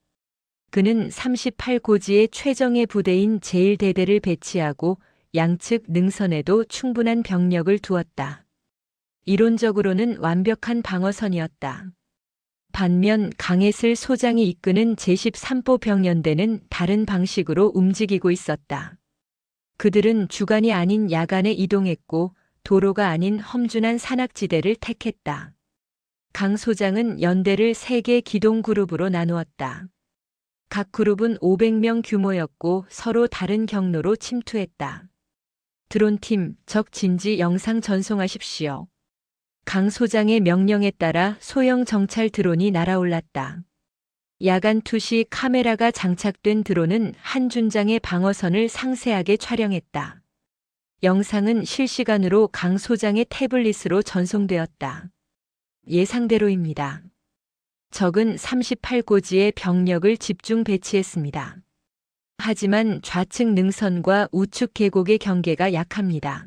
그는 38고지의 최정예 부대인 제1대대를 배치하고 양측 능선에도 충분한 병력을 두었다. 이론적으로는 완벽한 방어선이었다. 반면 강해슬 소장이 이끄는 제13보 병연대는 다른 방식으로 움직이고 있었다. 그들은 주간이 아닌 야간에 이동했고 도로가 아닌 험준한 산악지대를 택했다. 강 소장은 연대를 3개 기동 그룹으로 나누었다. 각 그룹은 500명 규모였고 서로 다른 경로로 침투했다. 드론팀, 적 진지 영상 전송하십시오. 강 소장의 명령에 따라 소형 정찰 드론이 날아올랐다. 야간 투시 카메라가 장착된 드론은 한 준장의 방어선을 상세하게 촬영했다. 영상은 실시간으로 강 소장의 태블릿으로 전송되었다. 예상대로입니다. 적은 38고지의 병력을 집중 배치했습니다. 하지만 좌측 능선과 우측 계곡의 경계가 약합니다.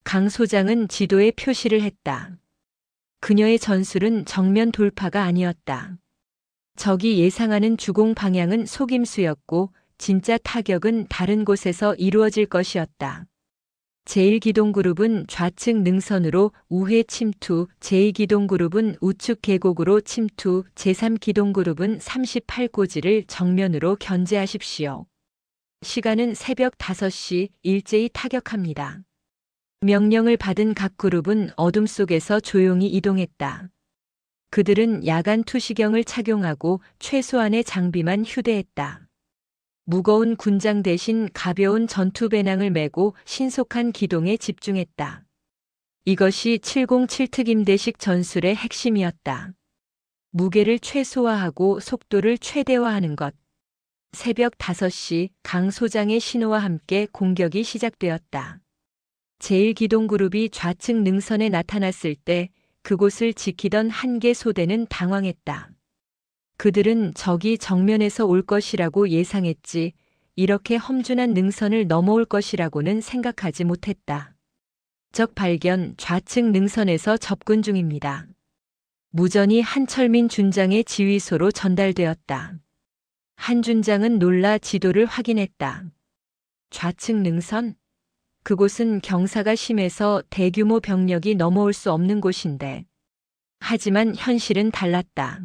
강 소장은 지도에 표시를 했다. 그녀의 전술은 정면 돌파가 아니었다. 적이 예상하는 주공 방향은 속임수였고 진짜 타격은 다른 곳에서 이루어질 것이었다. 제1기동그룹은 좌측 능선으로 우회 침투, 제2기동그룹은 우측 계곡으로 침투, 제3기동그룹은 38고지를 정면으로 견제하십시오. 시간은 새벽 5시, 일제히 타격합니다. 명령을 받은 각 그룹은 어둠 속에서 조용히 이동했다. 그들은 야간 투시경을 착용하고 최소한의 장비만 휴대했다. 무거운 군장 대신 가벼운 전투 배낭을 메고 신속한 기동에 집중했다. 이것이 707특임대식 전술의 핵심이었다. 무게를 최소화하고 속도를 최대화하는 것. 새벽 5시 강 소장의 신호와 함께 공격이 시작되었다. 제1기동그룹이 좌측 능선에 나타났을 때 그곳을 지키던 한 개 소대는 당황했다. 그들은 적이 정면에서 올 것이라고 예상했지 이렇게 험준한 능선을 넘어올 것이라고는 생각하지 못했다. 적 발견, 좌측 능선에서 접근 중입니다. 무전이 한철민 준장의 지휘소로 전달되었다. 한 준장은 놀라 지도를 확인했다. 좌측 능선? 그곳은 경사가 심해서 대규모 병력이 넘어올 수 없는 곳인데. 하지만 현실은 달랐다.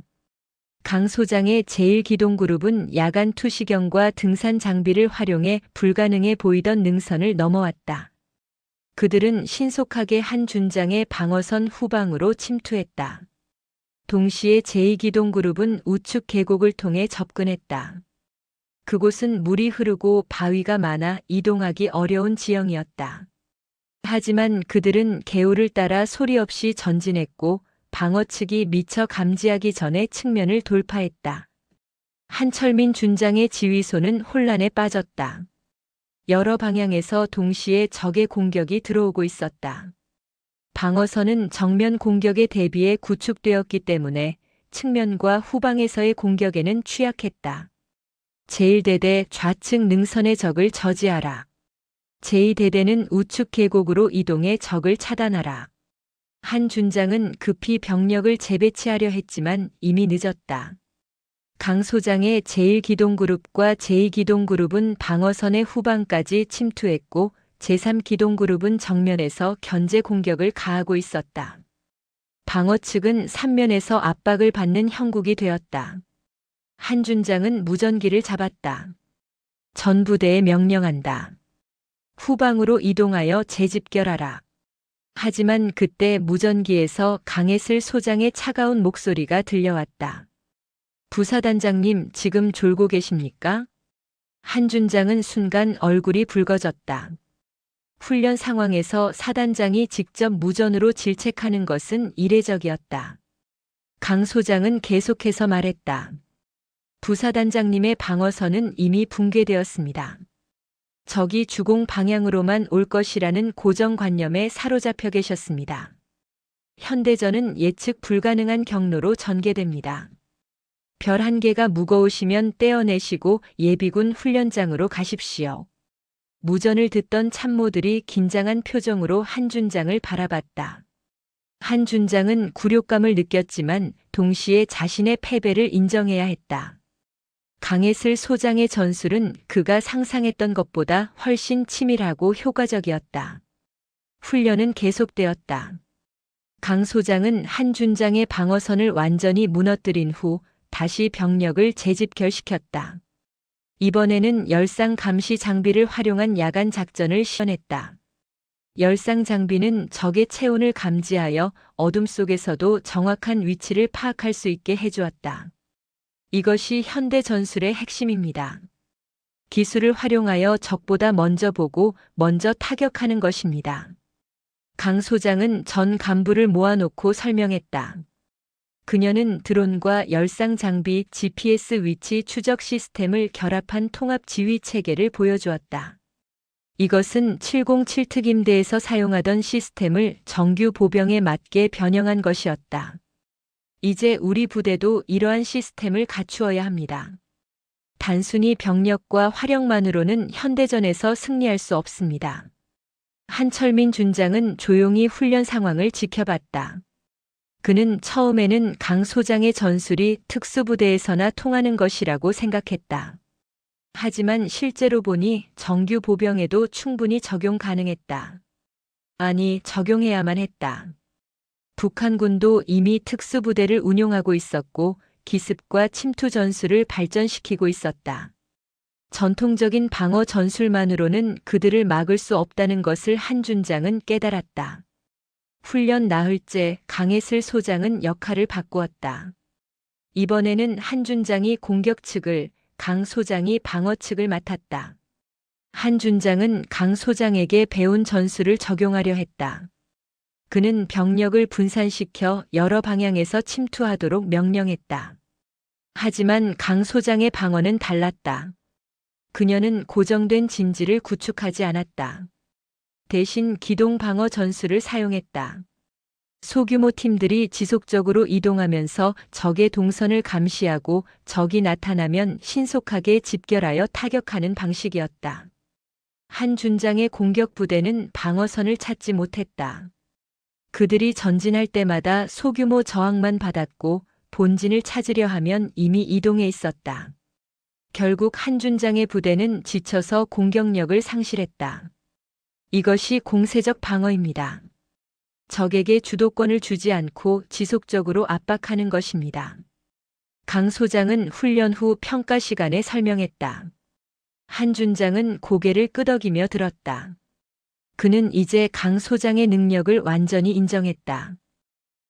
강 소장의 제1기동그룹은 야간 투시경과 등산 장비를 활용해 불가능해 보이던 능선을 넘어왔다. 그들은 신속하게 한 준장의 방어선 후방으로 침투했다. 동시에 제2기동그룹은 우측 계곡을 통해 접근했다. 그곳은 물이 흐르고 바위가 많아 이동하기 어려운 지형이었다. 하지만 그들은 개울을 따라 소리 없이 전진했고 방어 측이 미처 감지하기 전에 측면을 돌파했다. 한철민 준장의 지휘소는 혼란에 빠졌다. 여러 방향에서 동시에 적의 공격이 들어오고 있었다. 방어선은 정면 공격에 대비해 구축되었기 때문에 측면과 후방에서의 공격에는 취약했다. 제1대대 좌측 능선의 적을 저지하라. 제2대대는 우측 계곡으로 이동해 적을 차단하라. 한 준장은 급히 병력을 재배치하려 했지만 이미 늦었다. 강 소장의 제1기동그룹과 제2기동그룹은 방어선의 후방까지 침투했고 제3기동그룹은 정면에서 견제 공격을 가하고 있었다. 방어 측은 3면에서 압박을 받는 형국이 되었다. 한 준장은 무전기를 잡았다. 전부대에 명령한다. 후방으로 이동하여 재집결하라. 하지만 그때 무전기에서 강해슬 소장의 차가운 목소리가 들려왔다. 부사단장님, 지금 졸고 계십니까? 한 준장은 순간 얼굴이 붉어졌다. 훈련 상황에서 사단장이 직접 무전으로 질책하는 것은 이례적이었다. 강 소장은 계속해서 말했다. 부사단장님의 방어선은 이미 붕괴되었습니다. 적이 주공 방향으로만 올 것이라는 고정관념에 사로잡혀 계셨습니다. 현대전은 예측 불가능한 경로로 전개됩니다. 별 한 개가 무거우시면 떼어내시고 예비군 훈련장으로 가십시오. 무전을 듣던 참모들이 긴장한 표정으로 한 준장을 바라봤다. 한 준장은 굴욕감을 느꼈지만 동시에 자신의 패배를 인정해야 했다. 강해슬 소장의 전술은 그가 상상했던 것보다 훨씬 치밀하고 효과적이었다. 훈련은 계속되었다. 강 소장은 한 준장의 방어선을 완전히 무너뜨린 후 다시 병력을 재집결시켰다. 이번에는 열상 감시 장비를 활용한 야간 작전을 시연했다. 열상 장비는 적의 체온을 감지하여 어둠 속에서도 정확한 위치를 파악할 수 있게 해주었다. 이것이 현대 전술의 핵심입니다. 기술을 활용하여 적보다 먼저 보고 먼저 타격하는 것입니다. 강 소장은 전 간부를 모아놓고 설명했다. 그녀는 드론과 열상 장비, GPS 위치 추적 시스템을 결합한 통합 지휘 체계를 보여주었다. 이것은 707 특임대에서 사용하던 시스템을 정규 보병에 맞게 변형한 것이었다. 이제 우리 부대도 이러한 시스템을 갖추어야 합니다. 단순히 병력과 화력만으로는 현대전에서 승리할 수 없습니다. 한철민 준장은 조용히 훈련 상황을 지켜봤다. 그는 처음에는 강 소장의 전술이 특수부대에서나 통하는 것이라고 생각했다. 하지만 실제로 보니 정규 보병에도 충분히 적용 가능했다. 아니, 적용해야만 했다. 북한군도 이미 특수부대를 운용하고 있었고 기습과 침투 전술을 발전시키고 있었다. 전통적인 방어 전술만으로는 그들을 막을 수 없다는 것을 한 준장은 깨달았다. 훈련 나흘째 강해슬 소장은 역할을 바꾸었다. 이번에는 한 준장이 공격 측을, 강 소장이 방어 측을 맡았다. 한 준장은 강 소장에게 배운 전술을 적용하려 했다. 그는 병력을 분산시켜 여러 방향에서 침투하도록 명령했다. 하지만 강 소장의 방어는 달랐다. 그녀는 고정된 진지를 구축하지 않았다. 대신 기동 방어 전술을 사용했다. 소규모 팀들이 지속적으로 이동하면서 적의 동선을 감시하고 적이 나타나면 신속하게 집결하여 타격하는 방식이었다. 한 준장의 공격 부대는 방어선을 찾지 못했다. 그들이 전진할 때마다 소규모 저항만 받았고 본진을 찾으려 하면 이미 이동해 있었다. 결국 한 준장의 부대는 지쳐서 공격력을 상실했다. 이것이 공세적 방어입니다. 적에게 주도권을 주지 않고 지속적으로 압박하는 것입니다. 강 소장은 훈련 후 평가 시간에 설명했다. 한 준장은 고개를 끄덕이며 들었다. 그는 이제 강 소장의 능력을 완전히 인정했다.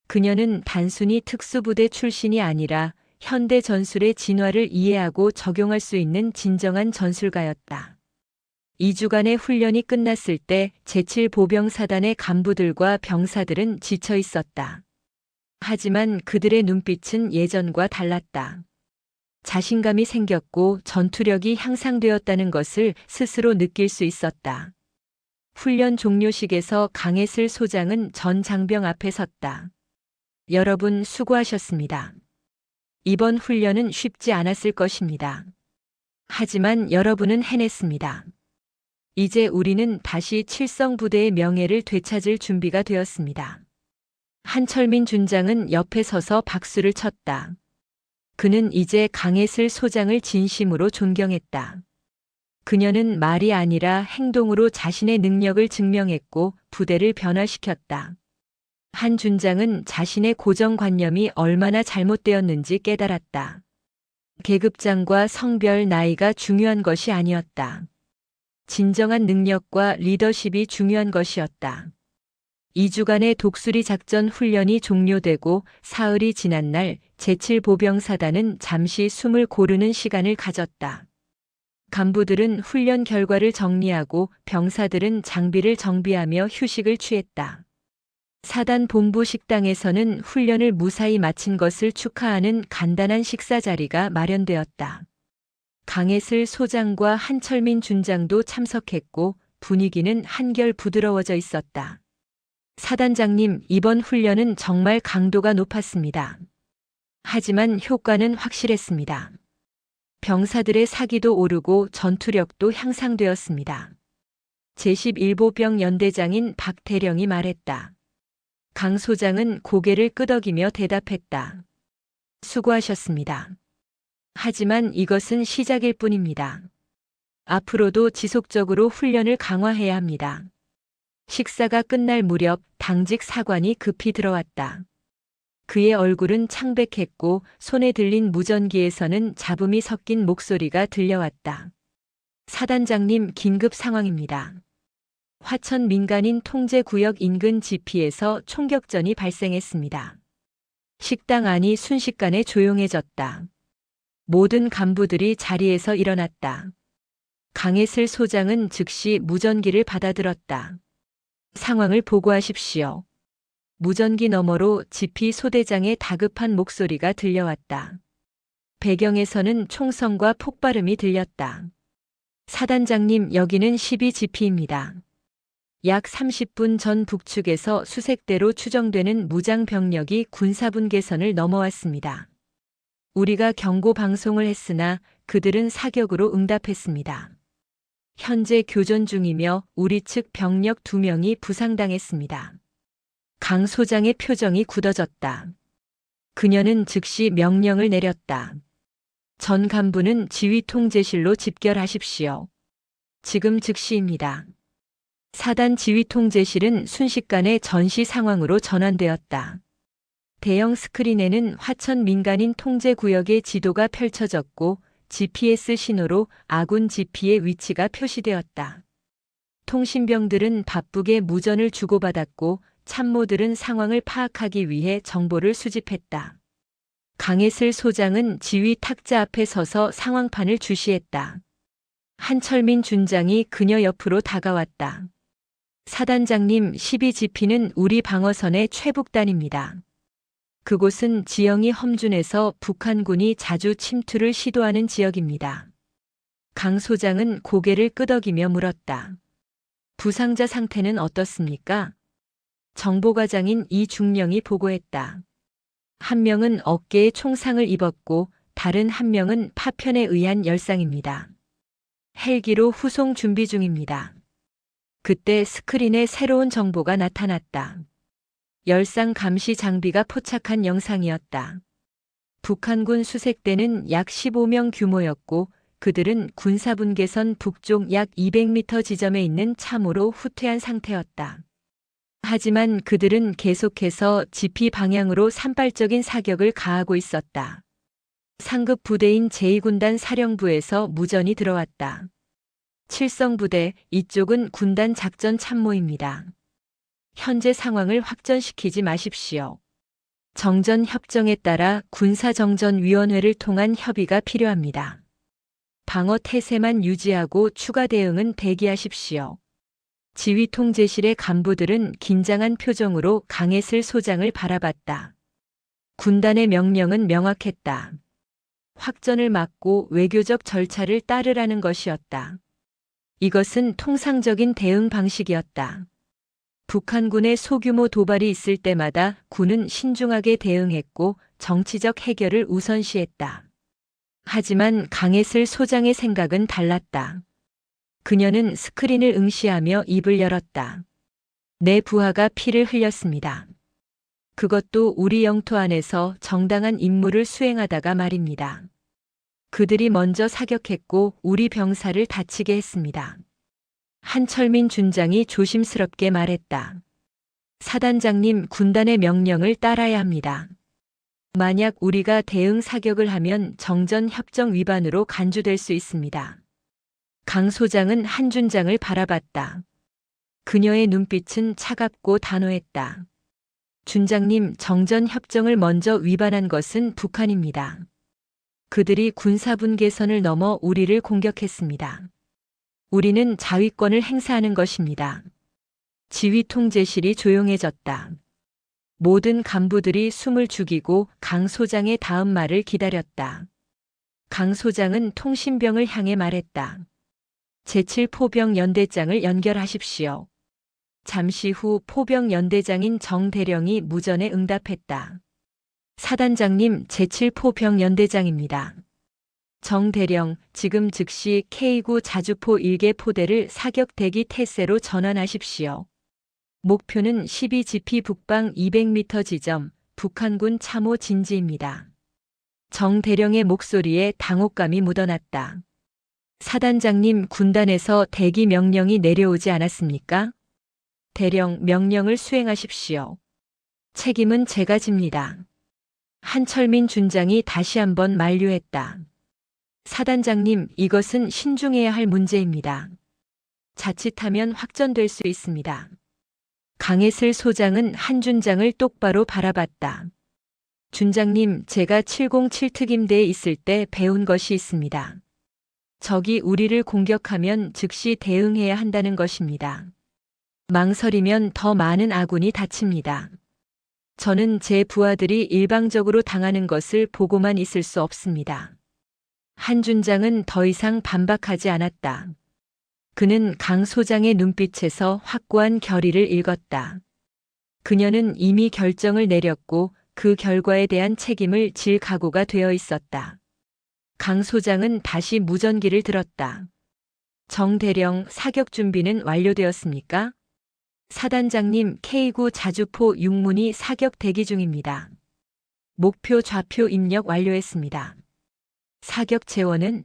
그녀는 단순히 특수부대 출신이 아니라 현대 전술의 진화를 이해하고 적용할 수 있는 진정한 전술가였다. 2주간의 훈련이 끝났을 때 제7보병사단의 간부들과 병사들은 지쳐 있었다. 하지만 그들의 눈빛은 예전과 달랐다. 자신감이 생겼고 전투력이 향상되었다는 것을 스스로 느낄 수 있었다. 훈련 종료식에서 강해슬 소장은 전 장병 앞에 섰다. 여러분 수고하셨습니다. 이번 훈련은 쉽지 않았을 것입니다. 하지만 여러분은 해냈습니다. 이제 우리는 다시 칠성부대의 명예를 되찾을 준비가 되었습니다. 한철민 준장은 옆에 서서 박수를 쳤다. 그는 이제 강해슬 소장을 진심으로 존경했다. 그녀는 말이 아니라 행동으로 자신의 능력을 증명했고 부대를 변화시켰다. 한 준장은 자신의 고정관념이 얼마나 잘못되었는지 깨달았다. 계급장과 성별, 나이가 중요한 것이 아니었다. 진정한 능력과 리더십이 중요한 것이었다. 2주간의 독수리 작전 훈련이 종료되고 사흘이 지난 날 제7보병사단은 잠시 숨을 고르는 시간을 가졌다. 간부들은 훈련 결과를 정리하고 병사들은 장비를 정비하며 휴식을 취했다. 사단 본부 식당에서는 훈련을 무사히 마친 것을 축하하는 간단한 식사 자리가 마련되었다. 강해슬 소장과 한철민 준장도 참석했고 분위기는 한결 부드러워져 있었다. 사단장님, 이번 훈련은 정말 강도가 높았습니다. 하지만 효과는 확실했습니다. 병사들의 사기도 오르고 전투력도 향상되었습니다. 제11보병 연대장인 박대령이 말했다. 강 소장은 고개를 끄덕이며 대답했다. 수고하셨습니다. 하지만 이것은 시작일 뿐입니다. 앞으로도 지속적으로 훈련을 강화해야 합니다. 식사가 끝날 무렵 당직 사관이 급히 들어왔다. 그의 얼굴은 창백했고 손에 들린 무전기에서는 잡음이 섞인 목소리가 들려왔다. 사단장님, 긴급 상황입니다. 화천 민간인 통제구역 인근 지피에서 총격전이 발생했습니다. 식당 안이 순식간에 조용해졌다. 모든 간부들이 자리에서 일어났다. 강혜슬 소장은 즉시 무전기를 받아들었다. 상황을 보고하십시오. 무전기 너머로 지피 소대장의 다급한 목소리가 들려왔다. 배경에서는 총성과 폭발음이 들렸다. 사단장님, 여기는 12지피입니다. 약 30분 전 북측에서 수색대로 추정되는 무장 병력이 군사분 개선을 넘어왔습니다. 우리가 경고 방송을 했으나 그들은 사격으로 응답했습니다. 현재 교전 중이며 우리 측 병력 2명이 부상당했습니다. 강 소장의 표정이 굳어졌다. 그녀는 즉시 명령을 내렸다. 전 간부는 지휘 통제실로 집결하십시오. 지금 즉시입니다. 사단 지휘 통제실은 순식간에 전시 상황으로 전환되었다. 대형 스크린에는 화천 민간인 통제구역의 지도가 펼쳐졌고 GPS 신호로 아군 지피의 위치가 표시되었다. 통신병들은 바쁘게 무전을 주고받았고 참모들은 상황을 파악하기 위해 정보를 수집했다. 강혜슬 소장은 지휘 탁자 앞에 서서 상황판을 주시했다. 한철민 준장이 그녀 옆으로 다가왔다. 사단장님, 12지피는 우리 방어선의 최북단입니다. 그곳은 지형이 험준해서 북한군이 자주 침투를 시도하는 지역입니다. 강 소장은 고개를 끄덕이며 물었다. 부상자 상태는 어떻습니까? 정보과장인 이중령이 보고했다. 한 명은 어깨에 총상을 입었고 다른 한 명은 파편에 의한 열상입니다. 헬기로 후송 준비 중입니다. 그때 스크린에 새로운 정보가 나타났다. 열상 감시 장비가 포착한 영상이었다. 북한군 수색대는 약 15명 규모였고 그들은 군사분계선 북쪽 약 200m 지점에 있는 참호로 후퇴한 상태였다. 하지만 그들은 계속해서 지피 방향으로 산발적인 사격을 가하고 있었다. 상급 부대인 제2군단 사령부에서 무전이 들어왔다. 칠성부대, 이쪽은 군단 작전 참모입니다. 현재 상황을 확전시키지 마십시오. 정전 협정에 따라 군사정전위원회를 통한 협의가 필요합니다. 방어 태세만 유지하고 추가 대응은 대기하십시오. 지휘 통제실의 간부들은 긴장한 표정으로 강혜슬 소장을 바라봤다. 군단의 명령은 명확했다. 확전을 막고 외교적 절차를 따르라는 것이었다. 이것은 통상적인 대응 방식이었다. 북한군의 소규모 도발이 있을 때마다 군은 신중하게 대응했고 정치적 해결을 우선시했다. 하지만 강혜슬 소장의 생각은 달랐다. 그녀는 스크린을 응시하며 입을 열었다. 내 부하가 피를 흘렸습니다. 그것도 우리 영토 안에서 정당한 임무를 수행하다가 말입니다. 그들이 먼저 사격했고 우리 병사를 다치게 했습니다. 한철민 준장이 조심스럽게 말했다. 사단장님, 군단의 명령을 따라야 합니다. 만약 우리가 대응 사격을 하면 정전 협정 위반으로 간주될 수 있습니다. 강 소장은 한 준장을 바라봤다. 그녀의 눈빛은 차갑고 단호했다. 준장님, 정전 협정을 먼저 위반한 것은 북한입니다. 그들이 군사분계선을 넘어 우리를 공격했습니다. 우리는 자위권을 행사하는 것입니다. 지휘 통제실이 조용해졌다. 모든 간부들이 숨을 죽이고 강 소장의 다음 말을 기다렸다. 강 소장은 통신병을 향해 말했다. 제7포병 연대장을 연결하십시오. 잠시 후 포병 연대장인 정 대령이 무전에 응답했다. 사단장님, 제7포병 연대장입니다. 정 대령, 지금 즉시 K9 자주포 1개 포대를 사격 대기 태세로 전환하십시오. 목표는 12지피 북방 200m 지점, 북한군 참호 진지입니다. 정대령의 목소리에 당혹감이 묻어났다. 사단장님, 군단에서 대기 명령이 내려오지 않았습니까? 대령, 명령을 수행하십시오. 책임은 제가 집니다. 한철민 준장이 다시 한번 만류했다. 사단장님, 이것은 신중해야 할 문제입니다. 자칫하면 확전될 수 있습니다. 강혜슬 소장은 한 준장을 똑바로 바라봤다. 준장님, 제가 707 특임대에 있을 때 배운 것이 있습니다. 적이 우리를 공격하면 즉시 대응해야 한다는 것입니다. 망설이면 더 많은 아군이 다칩니다. 저는 제 부하들이 일방적으로 당하는 것을 보고만 있을 수 없습니다. 한 준장은 더 이상 반박하지 않았다. 그는 강 소장의 눈빛에서 확고한 결의를 읽었다. 그녀는 이미 결정을 내렸고 그 결과에 대한 책임을 질 각오가 되어 있었다. 강 소장은 다시 무전기를 들었다. 정대령, 사격 준비는 완료되었습니까? 사단장님, K9 자주포 6문이 사격 대기 중입니다. 목표 좌표 입력 완료했습니다. 사격 재원은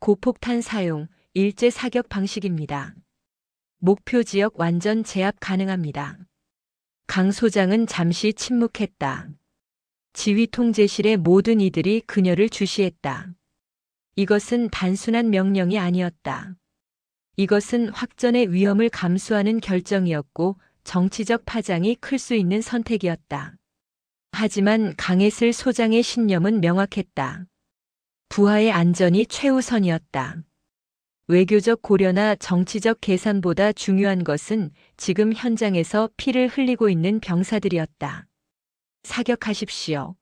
고폭탄 사용, 일제 사격 방식입니다. 목표 지역 완전 제압 가능합니다. 강 소장은 잠시 침묵했다. 지휘 통제실의 모든 이들이 그녀를 주시했다. 이것은 단순한 명령이 아니었다. 이것은 확전의 위험을 감수하는 결정이었고 정치적 파장이 클 수 있는 선택이었다. 하지만 강혜슬 소장의 신념은 명확했다. 부하의 안전이 최우선이었다. 외교적 고려나 정치적 계산보다 중요한 것은 지금 현장에서 피를 흘리고 있는 병사들이었다. 사격하십시오.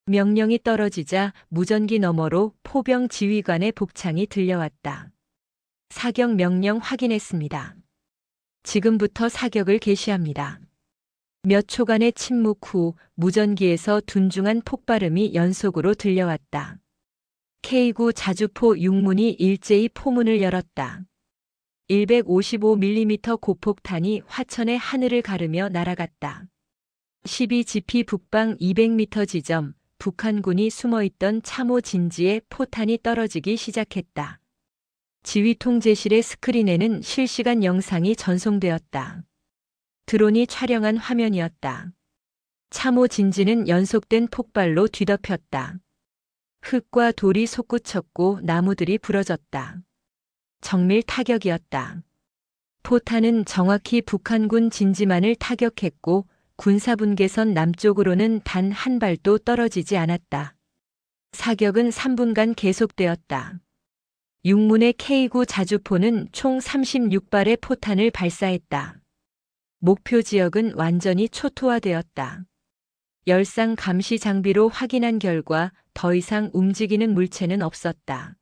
명령이 떨어지자 무전기 너머로 포병 지휘관의 복창이 들려왔다. 사격 명령 확인했습니다. 지금부터 사격을 개시합니다. 몇 초간의 침묵 후 무전기에서 둔중한 폭발음이 연속으로 들려왔다. K9 자주포 6문이 일제히 포문을 열었다. 155mm 고폭탄이 화천의 하늘을 가르며 날아갔다. 12GP 북방 200m 지점, 북한군이 숨어있던 참호 진지에 포탄이 떨어지기 시작했다. 지휘 통제실의 스크린에는 실시간 영상이 전송되었다. 드론이 촬영한 화면이었다. 참호 진지는 연속된 폭발로 뒤덮였다. 흙과 돌이 솟구쳤고 나무들이 부러졌다. 정밀 타격이었다. 포탄은 정확히 북한군 진지만을 타격했고 군사분계선 남쪽으로는 단 한 발도 떨어지지 않았다. 사격은 3분간 계속되었다. 6문의 K9 자주포는 총 36발의 포탄을 발사했다. 목표 지역은 완전히 초토화되었다. 열상 감시 장비로 확인한 결과 더 이상 움직이는 물체는 없었다.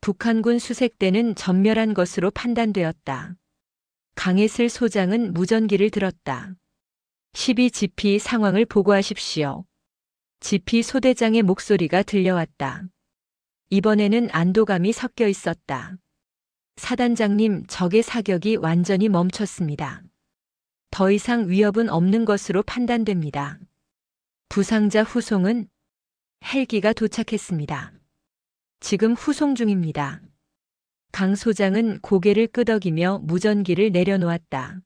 북한군 수색대는 전멸한 것으로 판단되었다. 강혜슬 소장은 무전기를 들었다. 12GP 상황을 보고하십시오. GP 소대장의 목소리가 들려왔다. 이번에는 안도감이 섞여 있었다. 사단장님, 적의 사격이 완전히 멈췄습니다. 더 이상 위협은 없는 것으로 판단됩니다. 부상자 후송은 헬기가 도착했습니다. 지금 후송 중입니다. 강 소장은 고개를 끄덕이며 무전기를 내려놓았다.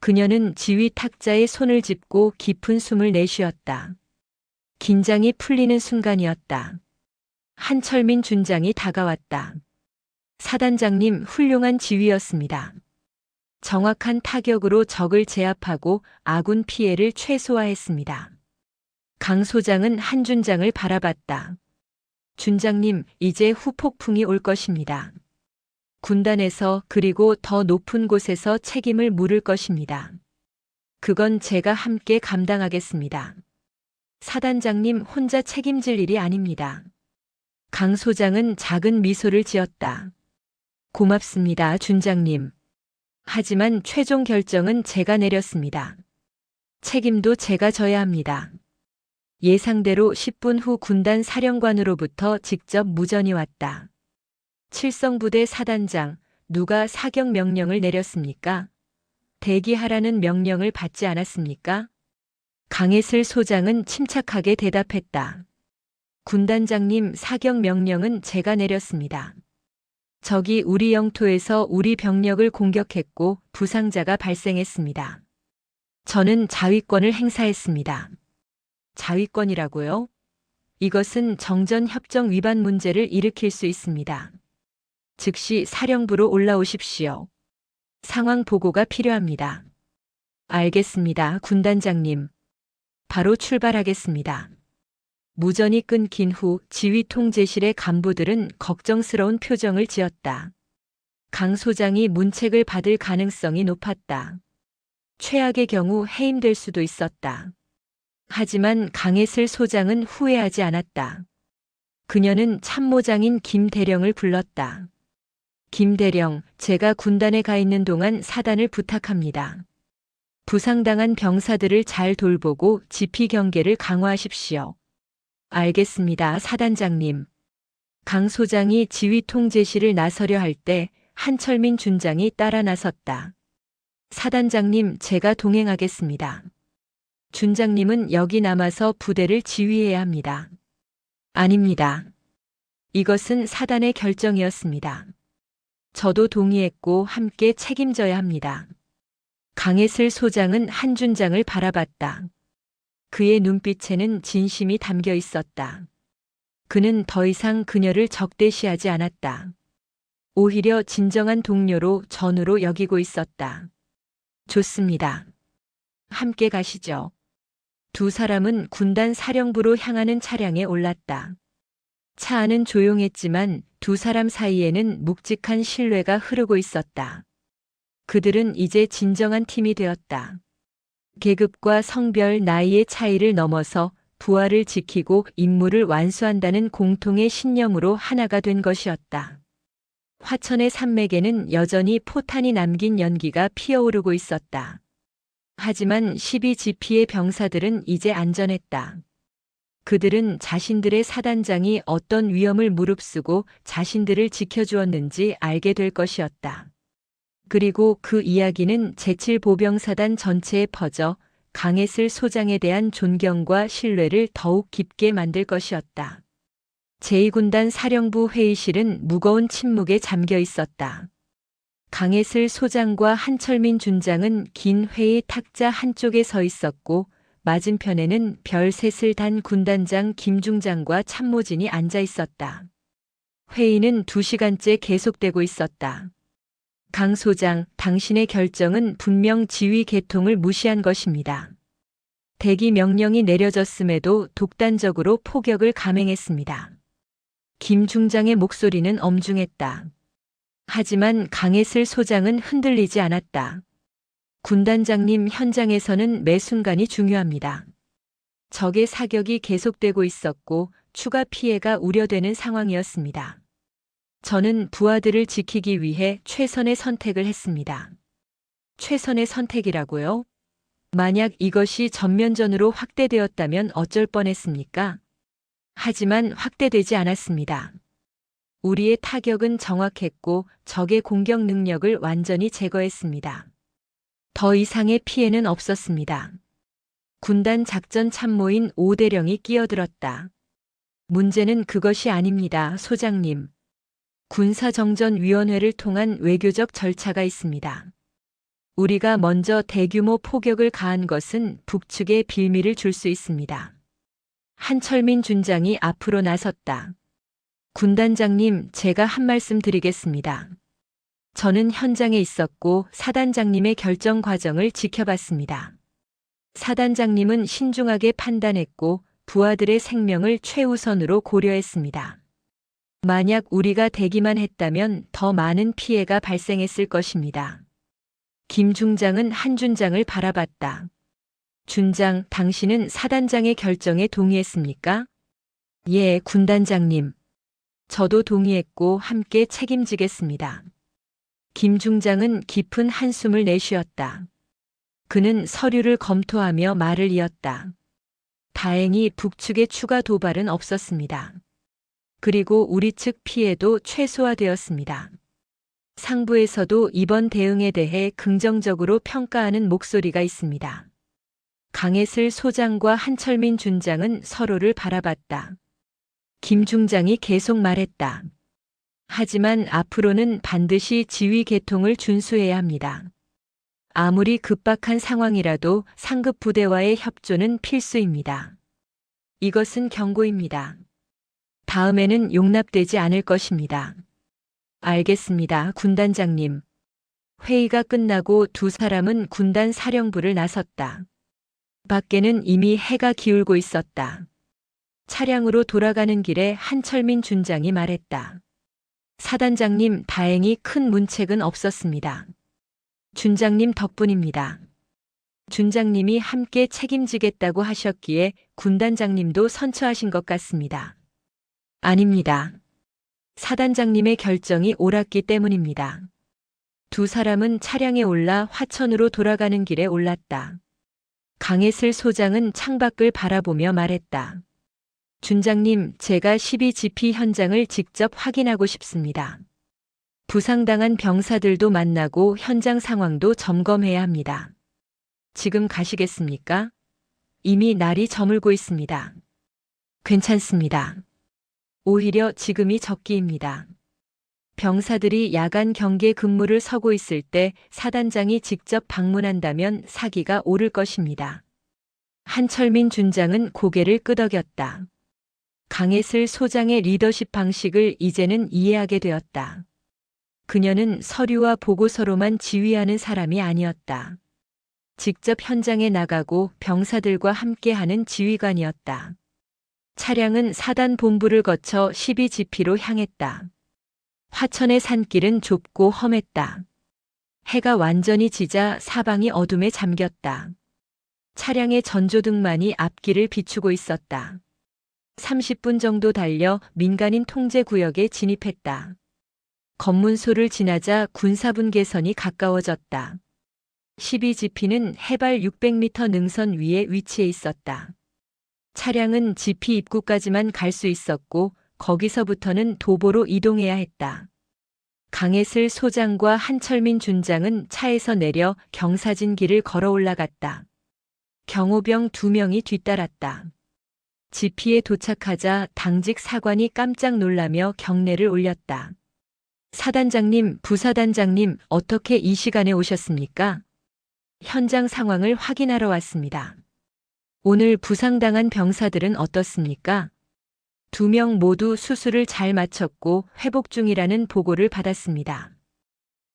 그녀는 지휘 탁자에 손을 짚고 깊은 숨을 내쉬었다. 긴장이 풀리는 순간이었다. 한철민 준장이 다가왔다. 사단장님, 훌륭한 지휘였습니다. 정확한 타격으로 적을 제압하고 아군 피해를 최소화했습니다. 강 소장은 한 준장을 바라봤다. 준장님, 이제 후폭풍이 올 것입니다. 군단에서 그리고 더 높은 곳에서 책임을 물을 것입니다. 그건 제가 함께 감당하겠습니다. 사단장님 혼자 책임질 일이 아닙니다. 강 소장은 작은 미소를 지었다. 고맙습니다, 준장님. 하지만 최종 결정은 제가 내렸습니다. 책임도 제가 져야 합니다. 예상대로 10분 후 군단 사령관으로부터 직접 무전이 왔다. 칠성부대 사단장, 누가 사격 명령을 내렸습니까? 대기하라는 명령을 받지 않았습니까? 강혜슬 소장은 침착하게 대답했다. 군단장님, 사격 명령은 제가 내렸습니다. 적이 우리 영토에서 우리 병력을 공격했고 부상자가 발생했습니다. 저는 자위권을 행사했습니다. 자위권이라고요? 이것은 정전협정 위반 문제를 일으킬 수 있습니다. 즉시 사령부로 올라오십시오. 상황 보고가 필요합니다. 알겠습니다, 군단장님. 바로 출발하겠습니다. 무전이 끊긴 후 지휘 통제실의 간부들은 걱정스러운 표정을 지었다. 강 소장이 문책을 받을 가능성이 높았다. 최악의 경우 해임될 수도 있었다. 하지만 강혜슬 소장은 후회하지 않았다. 그녀는 참모장인 김대령을 불렀다. 김대령, 제가 군단에 가 있는 동안 사단을 부탁합니다. 부상당한 병사들을 잘 돌보고 지피 경계를 강화하십시오. 알겠습니다, 사단장님. 강 소장이 지휘 통제실을 나서려 할 때 한철민 준장이 따라 나섰다. 사단장님, 제가 동행하겠습니다. 준장님은 여기 남아서 부대를 지휘해야 합니다. 아닙니다. 이것은 사단의 결정이었습니다. 저도 동의했고 함께 책임져야 합니다. 강혜슬 소장은 한 준장을 바라봤다. 그의 눈빛에는 진심이 담겨 있었다. 그는 더 이상 그녀를 적대시하지 않았다. 오히려 진정한 동료로 전우로 여기고 있었다. 좋습니다. 함께 가시죠. 두 사람은 군단 사령부로 향하는 차량에 올랐다. 차 안은 조용했지만 두 사람 사이에는 묵직한 신뢰가 흐르고 있었다. 그들은 이제 진정한 팀이 되었다. 계급과 성별, 나이의 차이를 넘어서 부하를 지키고 임무를 완수한다는 공통의 신념으로 하나가 된 것이었다. 화천의 산맥에는 여전히 포탄이 남긴 연기가 피어오르고 있었다. 하지만 12GP의 병사들은 이제 안전했다. 그들은 자신들의 사단장이 어떤 위험을 무릅쓰고 자신들을 지켜주었는지 알게 될 것이었다. 그리고 그 이야기는 제7보병사단 전체에 퍼져 강혜슬 소장에 대한 존경과 신뢰를 더욱 깊게 만들 것이었다. 제2군단 사령부 회의실은 무거운 침묵에 잠겨 있었다. 강혜슬 소장과 한철민 준장은 긴 회의 탁자 한쪽에 서 있었고 맞은편에는 별셋을 단 군단장 김중장과 참모진이 앉아 있었다. 회의는 2시간째 계속되고 있었다. 강 소장, 당신의 결정은 분명 지휘 계통을 무시한 것입니다. 대기 명령이 내려졌음에도 독단적으로 포격을 감행했습니다. 김 중장의 목소리는 엄중했다. 하지만 강혜슬 소장은 흔들리지 않았다. 군단장님, 현장에서는 매 순간이 중요합니다. 적의 사격이 계속되고 있었고 추가 피해가 우려되는 상황이었습니다. 저는 부하들을 지키기 위해 최선의 선택을 했습니다. 최선의 선택이라고요? 만약 이것이 전면전으로 확대되었다면 어쩔 뻔했습니까? 하지만 확대되지 않았습니다. 우리의 타격은 정확했고 적의 공격 능력을 완전히 제거했습니다. 더 이상의 피해는 없었습니다. 군단 작전 참모인 오대령이 끼어들었다. 문제는 그것이 아닙니다, 소장님. 군사정전위원회를 통한 외교적 절차가 있습니다. 우리가 먼저 대규모 포격을 가한 것은 북측에 빌미를 줄 수 있습니다. 한철민 준장이 앞으로 나섰다. 군단장님, 제가 한 말씀 드리겠습니다. 저는 현장에 있었고 사단장님의 결정 과정을 지켜봤습니다. 사단장님은 신중하게 판단했고 부하들의 생명을 최우선으로 고려했습니다. 만약 우리가 대기만 했다면 더 많은 피해가 발생했을 것입니다. 김 중장은 한 준장을 바라봤다. 준장, 당신은 사단장의 결정에 동의했습니까? 예, 군단장님. 저도 동의했고 함께 책임지겠습니다. 김 중장은 깊은 한숨을 내쉬었다. 그는 서류를 검토하며 말을 이었다. 다행히 북측의 추가 도발은 없었습니다. 그리고 우리 측 피해도 최소화되었습니다. 상부에서도 이번 대응에 대해 긍정적으로 평가하는 목소리가 있습니다. 강혜슬 소장과 한철민 준장은 서로를 바라봤다. 김 중장이 계속 말했다. 하지만 앞으로는 반드시 지휘 계통을 준수해야 합니다. 아무리 급박한 상황이라도 상급 부대와의 협조는 필수입니다. 이것은 경고입니다. 다음에는 용납되지 않을 것입니다. 알겠습니다, 군단장님. 회의가 끝나고 두 사람은 군단 사령부를 나섰다. 밖에는 이미 해가 기울고 있었다. 차량으로 돌아가는 길에 한철민 준장이 말했다. 사단장님, 다행히 큰 문책은 없었습니다. 준장님 덕분입니다. 준장님이 함께 책임지겠다고 하셨기에 군단장님도 선처하신 것 같습니다. 아닙니다. 사단장님의 결정이 옳았기 때문입니다. 두 사람은 차량에 올라 화천으로 돌아가는 길에 올랐다. 강혜슬 소장은 창밖을 바라보며 말했다. 준장님, 제가 12GP 현장을 직접 확인하고 싶습니다. 부상당한 병사들도 만나고 현장 상황도 점검해야 합니다. 지금 가시겠습니까? 이미 날이 저물고 있습니다. 괜찮습니다. 오히려 지금이 적기입니다. 병사들이 야간 경계 근무를 서고 있을 때 사단장이 직접 방문한다면 사기가 오를 것입니다. 한철민 준장은 고개를 끄덕였다. 강혜슬 소장의 리더십 방식을 이제는 이해하게 되었다. 그녀는 서류와 보고서로만 지휘하는 사람이 아니었다. 직접 현장에 나가고 병사들과 함께하는 지휘관이었다. 차량은 사단 본부를 거쳐 12GP로 향했다. 화천의 산길은 좁고 험했다. 해가 완전히 지자 사방이 어둠에 잠겼다. 차량의 전조등만이 앞길을 비추고 있었다. 30분 정도 달려 민간인 통제 구역에 진입했다. 검문소를 지나자 군사분 개선이 가까워졌다. 12GP는 해발 600m 능선 위에 위치해 있었다. 차량은 GP 입구까지만 갈 수 있었고 거기서부터는 도보로 이동해야 했다. 강혜슬 소장과 한철민 준장은 차에서 내려 경사진 길을 걸어 올라갔다. 경호병 2명이 뒤따랐다. GP에 도착하자 당직 사관이 깜짝 놀라며 경례를 올렸다. 사단장님, 부사단장님, 어떻게 이 시간에 오셨습니까? 현장 상황을 확인하러 왔습니다. 오늘 부상당한 병사들은 어떻습니까? 2명 모두 수술을 잘 마쳤고 회복 중이라는 보고를 받았습니다.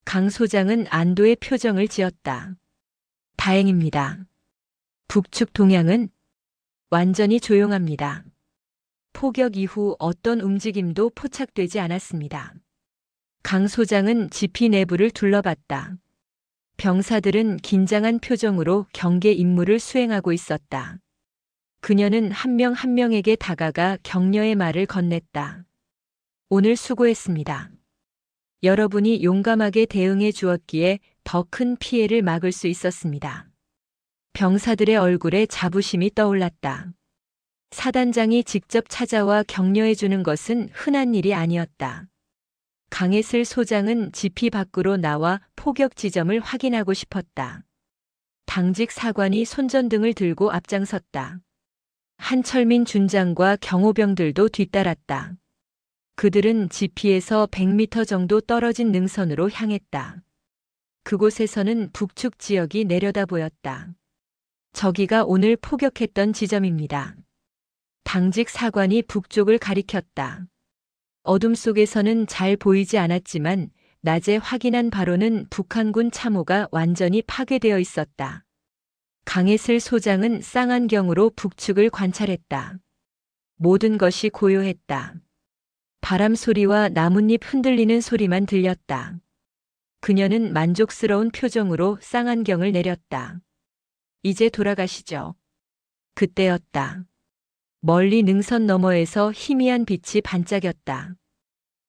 강 소장은 안도의 표정을 지었다. 다행입니다. 북측 동향은 완전히 조용합니다. 포격 이후 어떤 움직임도 포착되지 않았습니다. 강 소장은 GP 내부를 둘러봤다. 병사들은 긴장한 표정으로 경계 임무를 수행하고 있었다. 그녀는 한 명 한 명에게 다가가 격려의 말을 건넸다. 오늘 수고했습니다. 여러분이 용감하게 대응해 주었기에 더 큰 피해를 막을 수 있었습니다. 병사들의 얼굴에 자부심이 떠올랐다. 사단장이 직접 찾아와 격려해 주는 것은 흔한 일이 아니었다. 강혜슬 소장은 GP 밖으로 나와 포격 지점을 확인하고 싶었다. 당직 사관이 손전등을 들고 앞장섰다. 한철민 준장과 경호병들도 뒤따랐다. 그들은 GP에서 100m 정도 떨어진 능선으로 향했다. 그곳에서는 북측 지역이 내려다 보였다. 저기가 오늘 포격했던 지점입니다. 당직 사관이 북쪽을 가리켰다. 어둠 속에서는 잘 보이지 않았지만 낮에 확인한 바로는 북한군 참호가 완전히 파괴되어 있었다. 강혜슬 소장은 쌍안경으로 북측을 관찰했다. 모든 것이 고요했다. 바람 소리와 나뭇잎 흔들리는 소리만 들렸다. 그녀는 만족스러운 표정으로 쌍안경을 내렸다. 이제 돌아가시죠. 그때였다. 멀리 능선 너머에서 희미한 빛이 반짝였다.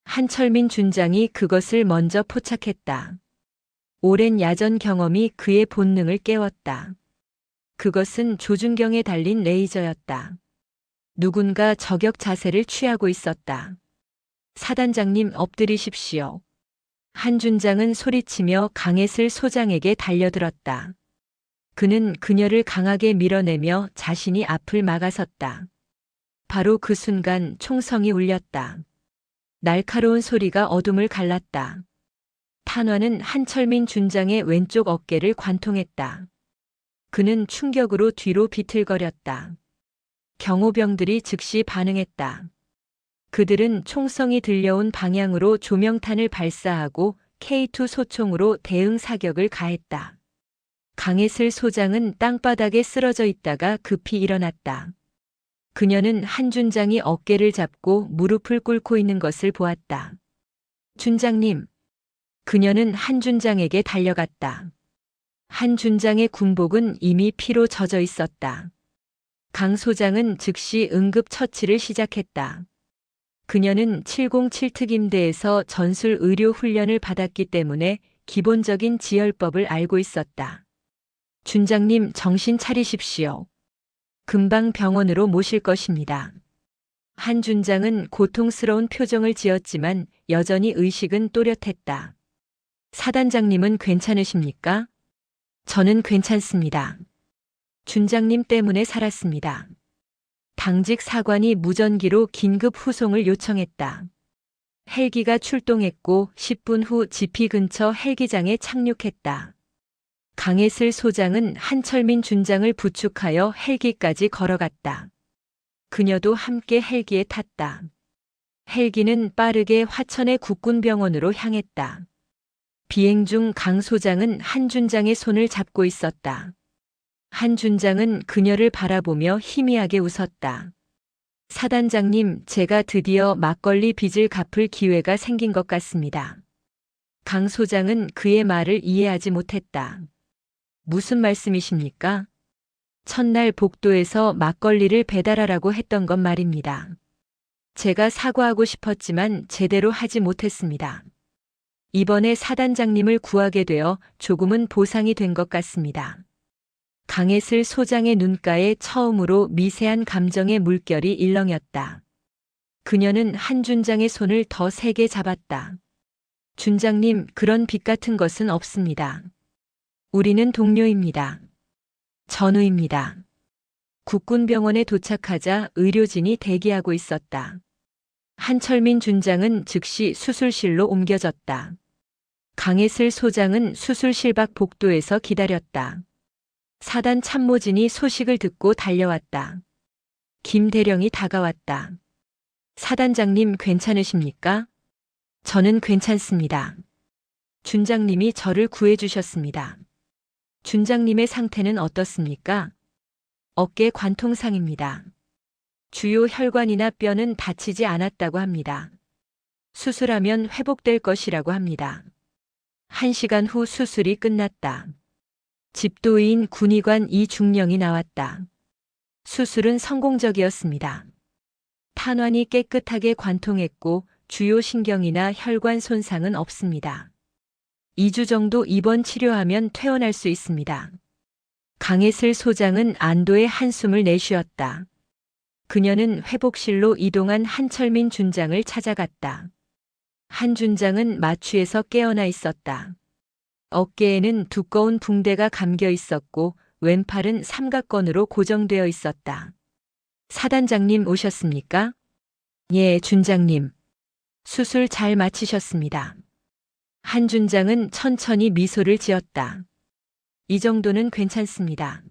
한철민 준장이 그것을 먼저 포착했다. 오랜 야전 경험이 그의 본능을 깨웠다. 그것은 조준경에 달린 레이저였다. 누군가 저격 자세를 취하고 있었다. 사단장님, 엎드리십시오. 한 준장은 소리치며 강혜슬 소장에게 달려들었다. 그는 그녀를 강하게 밀어내며 자신이 앞을 막아섰다. 바로 그 순간 총성이 울렸다. 날카로운 소리가 어둠을 갈랐다. 탄환은 한철민 준장의 왼쪽 어깨를 관통했다. 그는 충격으로 뒤로 비틀거렸다. 경호병들이 즉시 반응했다. 그들은 총성이 들려온 방향으로 조명탄을 발사하고 K2 소총으로 대응 사격을 가했다. 강혜슬 소장은 땅바닥에 쓰러져 있다가 급히 일어났다. 그녀는 한 준장이 어깨를 잡고 무릎을 꿇고 있는 것을 보았다. 준장님. 그녀는 한 준장에게 달려갔다. 한 준장의 군복은 이미 피로 젖어 있었다. 강 소장은 즉시 응급 처치를 시작했다. 그녀는 707특임대에서 전술 의료 훈련을 받았기 때문에 기본적인 지혈법을 알고 있었다. 준장님, 정신 차리십시오. 금방 병원으로 모실 것입니다. 한 준장은 고통스러운 표정을 지었지만 여전히 의식은 또렷했다. 사단장님은 괜찮으십니까? 저는 괜찮습니다. 준장님 때문에 살았습니다. 당직 사관이 무전기로 긴급 후송을 요청했다. 헬기가 출동했고 10분 후 지피 근처 헬기장에 착륙했다. 강혜슬 소장은 한철민 준장을 부축하여 헬기까지 걸어갔다. 그녀도 함께 헬기에 탔다. 헬기는 빠르게 화천의 국군병원으로 향했다. 비행 중 강 소장은 한 준장의 손을 잡고 있었다. 한 준장은 그녀를 바라보며 희미하게 웃었다. 사단장님, 제가 드디어 막걸리 빚을 갚을 기회가 생긴 것 같습니다. 강 소장은 그의 말을 이해하지 못했다. 무슨 말씀이십니까? 첫날 복도에서 막걸리를 배달하라고 했던 것 말입니다. 제가 사과하고 싶었지만 제대로 하지 못했습니다. 이번에 사단장님을 구하게 되어 조금은 보상이 된 것 같습니다. 강혜슬 소장의 눈가에 처음으로 미세한 감정의 물결이 일렁였다. 그녀는 한 준장의 손을 더 세게 잡았다. 준장님, 그런 빚 같은 것은 없습니다. 우리는 동료입니다. 전우입니다. 국군병원에 도착하자 의료진이 대기하고 있었다. 한철민 준장은 즉시 수술실로 옮겨졌다. 강혜슬 소장은 수술실 밖 복도에서 기다렸다. 사단 참모진이 소식을 듣고 달려왔다. 김 대령이 다가왔다. 사단장님 괜찮으십니까? 저는 괜찮습니다. 준장님이 저를 구해주셨습니다. 준장님의 상태는 어떻습니까? 어깨 관통상입니다. 주요 혈관이나 뼈는 다치지 않았다고 합니다. 수술하면 회복될 것이라고 합니다. 1시간 후 수술이 끝났다. 집도의인 군의관 이중령이 나왔다. 수술은 성공적이었습니다. 탄환이 깨끗하게 관통했고 주요 신경이나 혈관 손상은 없습니다. 2주 정도 입원 치료하면 퇴원할 수 있습니다. 강혜슬 소장은 안도의 한숨을 내쉬었다. 그녀는 회복실로 이동한 한철민 준장을 찾아갔다. 한 준장은 마취에서 깨어나 있었다. 어깨에는 두꺼운 붕대가 감겨 있었고 왼팔은 삼각건으로 고정되어 있었다. 사단장님 오셨습니까? 예, 준장님. 수술 잘 마치셨습니다. 한 준장은 천천히 미소를 지었다. 이 정도는 괜찮습니다.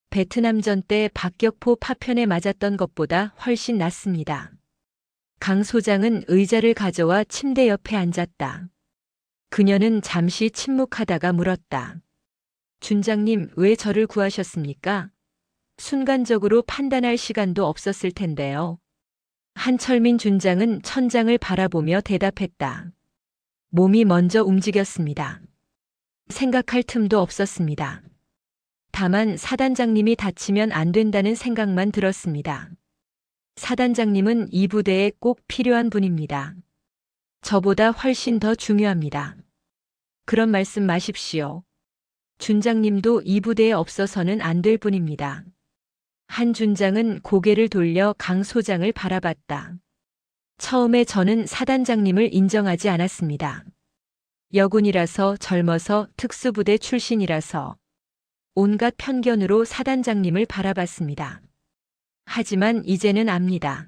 베트남전 때 박격포 파편에 맞았던 것보다 훨씬 낫습니다. 강 소장은 의자를 가져와 침대 옆에 앉았다. 그녀는 잠시 침묵하다가 물었다. 준장님, 왜 저를 구하셨습니까? 순간적으로 판단할 시간도 없었을 텐데요. 한철민 준장은 천장을 바라보며 대답했다. 몸이 먼저 움직였습니다. 생각할 틈도 없었습니다. 다만 사단장님이 다치면 안 된다는 생각만 들었습니다. 사단장님은 이 부대에 꼭 필요한 분입니다. 저보다 훨씬 더 중요합니다. 그런 말씀 마십시오. 준장님도 이 부대에 없어서는 안 될 분입니다. 한 준장은 고개를 돌려 강 소장을 바라봤다. 처음에 저는 사단장님을 인정하지 않았습니다. 여군이라서 젊어서 특수부대 출신이라서 온갖 편견으로 사단장님을 바라봤습니다. 하지만 이제는 압니다.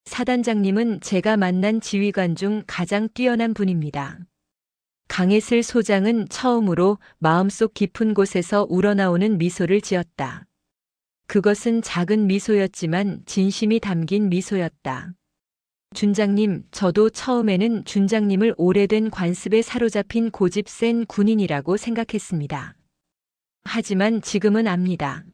사단장님은 제가 만난 지휘관 중 가장 뛰어난 분입니다. 강혜슬 소장은 처음으로 마음속 깊은 곳에서 우러나오는 미소를 지었다. 그것은 작은 미소였지만 진심이 담긴 미소였다. 준장님, 저도 처음에는 준장님을 오래된 관습에 사로잡힌 고집 센 군인이라고 생각했습니다. 하지만 지금은 압니다.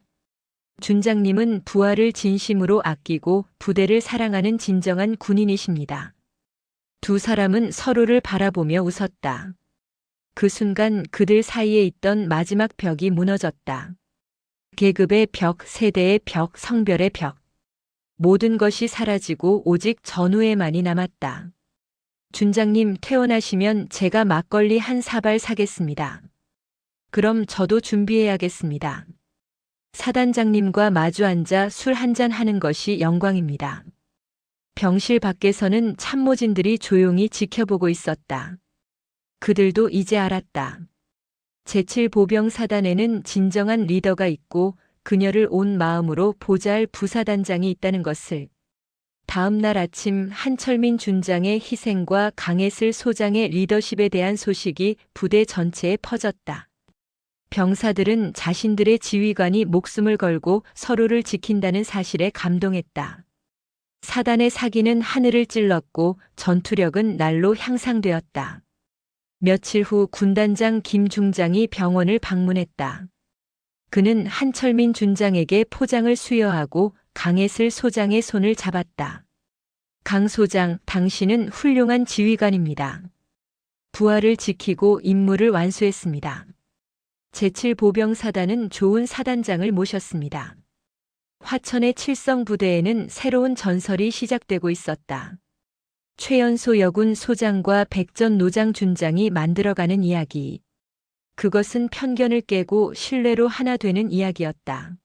준장님은 부하를 진심으로 아끼고 부대를 사랑하는 진정한 군인이십니다. 두 사람은 서로를 바라보며 웃었다. 그 순간 그들 사이에 있던 마지막 벽이 무너졌다. 계급의 벽, 세대의 벽, 성별의 벽. 모든 것이 사라지고 오직 전우애만이 남았다. 준장님, 퇴원하시면 제가 막걸리 한 사발 사겠습니다. 그럼 저도 준비해야겠습니다. 사단장님과 마주 앉아 술 한잔 하는 것이 영광입니다. 병실 밖에서는 참모진들이 조용히 지켜보고 있었다. 그들도 이제 알았다. 제7보병 사단에는 진정한 리더가 있고 그녀를 온 마음으로 보좌할 부사단장이 있다는 것을. 다음 날 아침 한철민 준장의 희생과 강혜슬 소장의 리더십에 대한 소식이 부대 전체에 퍼졌다. 병사들은 자신들의 지휘관이 목숨을 걸고 서로를 지킨다는 사실에 감동했다. 사단의 사기는 하늘을 찔렀고 전투력은 날로 향상되었다. 며칠 후 군단장 김 중장이 병원을 방문했다. 그는 한철민 준장에게 포장을 수여하고 강혜슬 소장의 손을 잡았다. 강 소장, 당신은 훌륭한 지휘관입니다. 부하를 지키고 임무를 완수했습니다. 제7보병사단은 좋은 사단장을 모셨습니다. 화천의 칠성부대에는 새로운 전설이 시작되고 있었다. 최연소 여군 소장과 백전 노장 준장이 만들어가는 이야기. 그것은 편견을 깨고 신뢰로 하나 되는 이야기였다.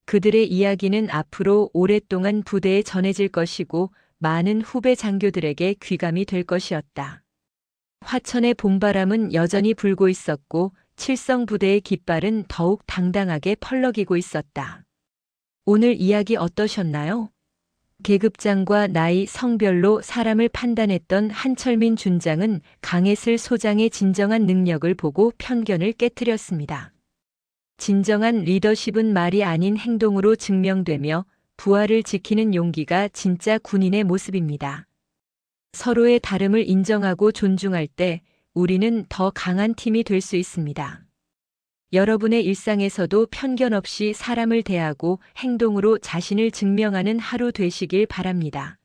그들의 이야기는 앞으로 오랫동안 부대에 전해질 것이고 많은 후배 장교들에게 귀감이 될 것이었다. 화천의 봄바람은 여전히 불고 있었고 칠성부대의 깃발은 더욱 당당하게 펄럭이고 있었다. 오늘 이야기 어떠셨나요? 계급장과 나이, 성별로 사람을 판단했던 한철민 준장은 강혜슬 소장의 진정한 능력을 보고 편견을 깨트렸습니다. 진정한 리더십은 말이 아닌 행동으로 증명되며 부하를 지키는 용기가 진짜 군인의 모습입니다. 서로의 다름을 인정하고 존중할 때 우리는 더 강한 팀이 될 수 있습니다. 여러분의 일상에서도 편견 없이 사람을 대하고 행동으로 자신을 증명하는 하루 되시길 바랍니다.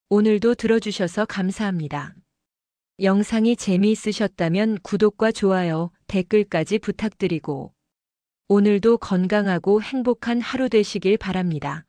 오늘도 들어주셔서 감사합니다. 영상이 재미있으셨다면 구독과 좋아요, 댓글까지 부탁드리고 오늘도 건강하고 행복한 하루 되시길 바랍니다.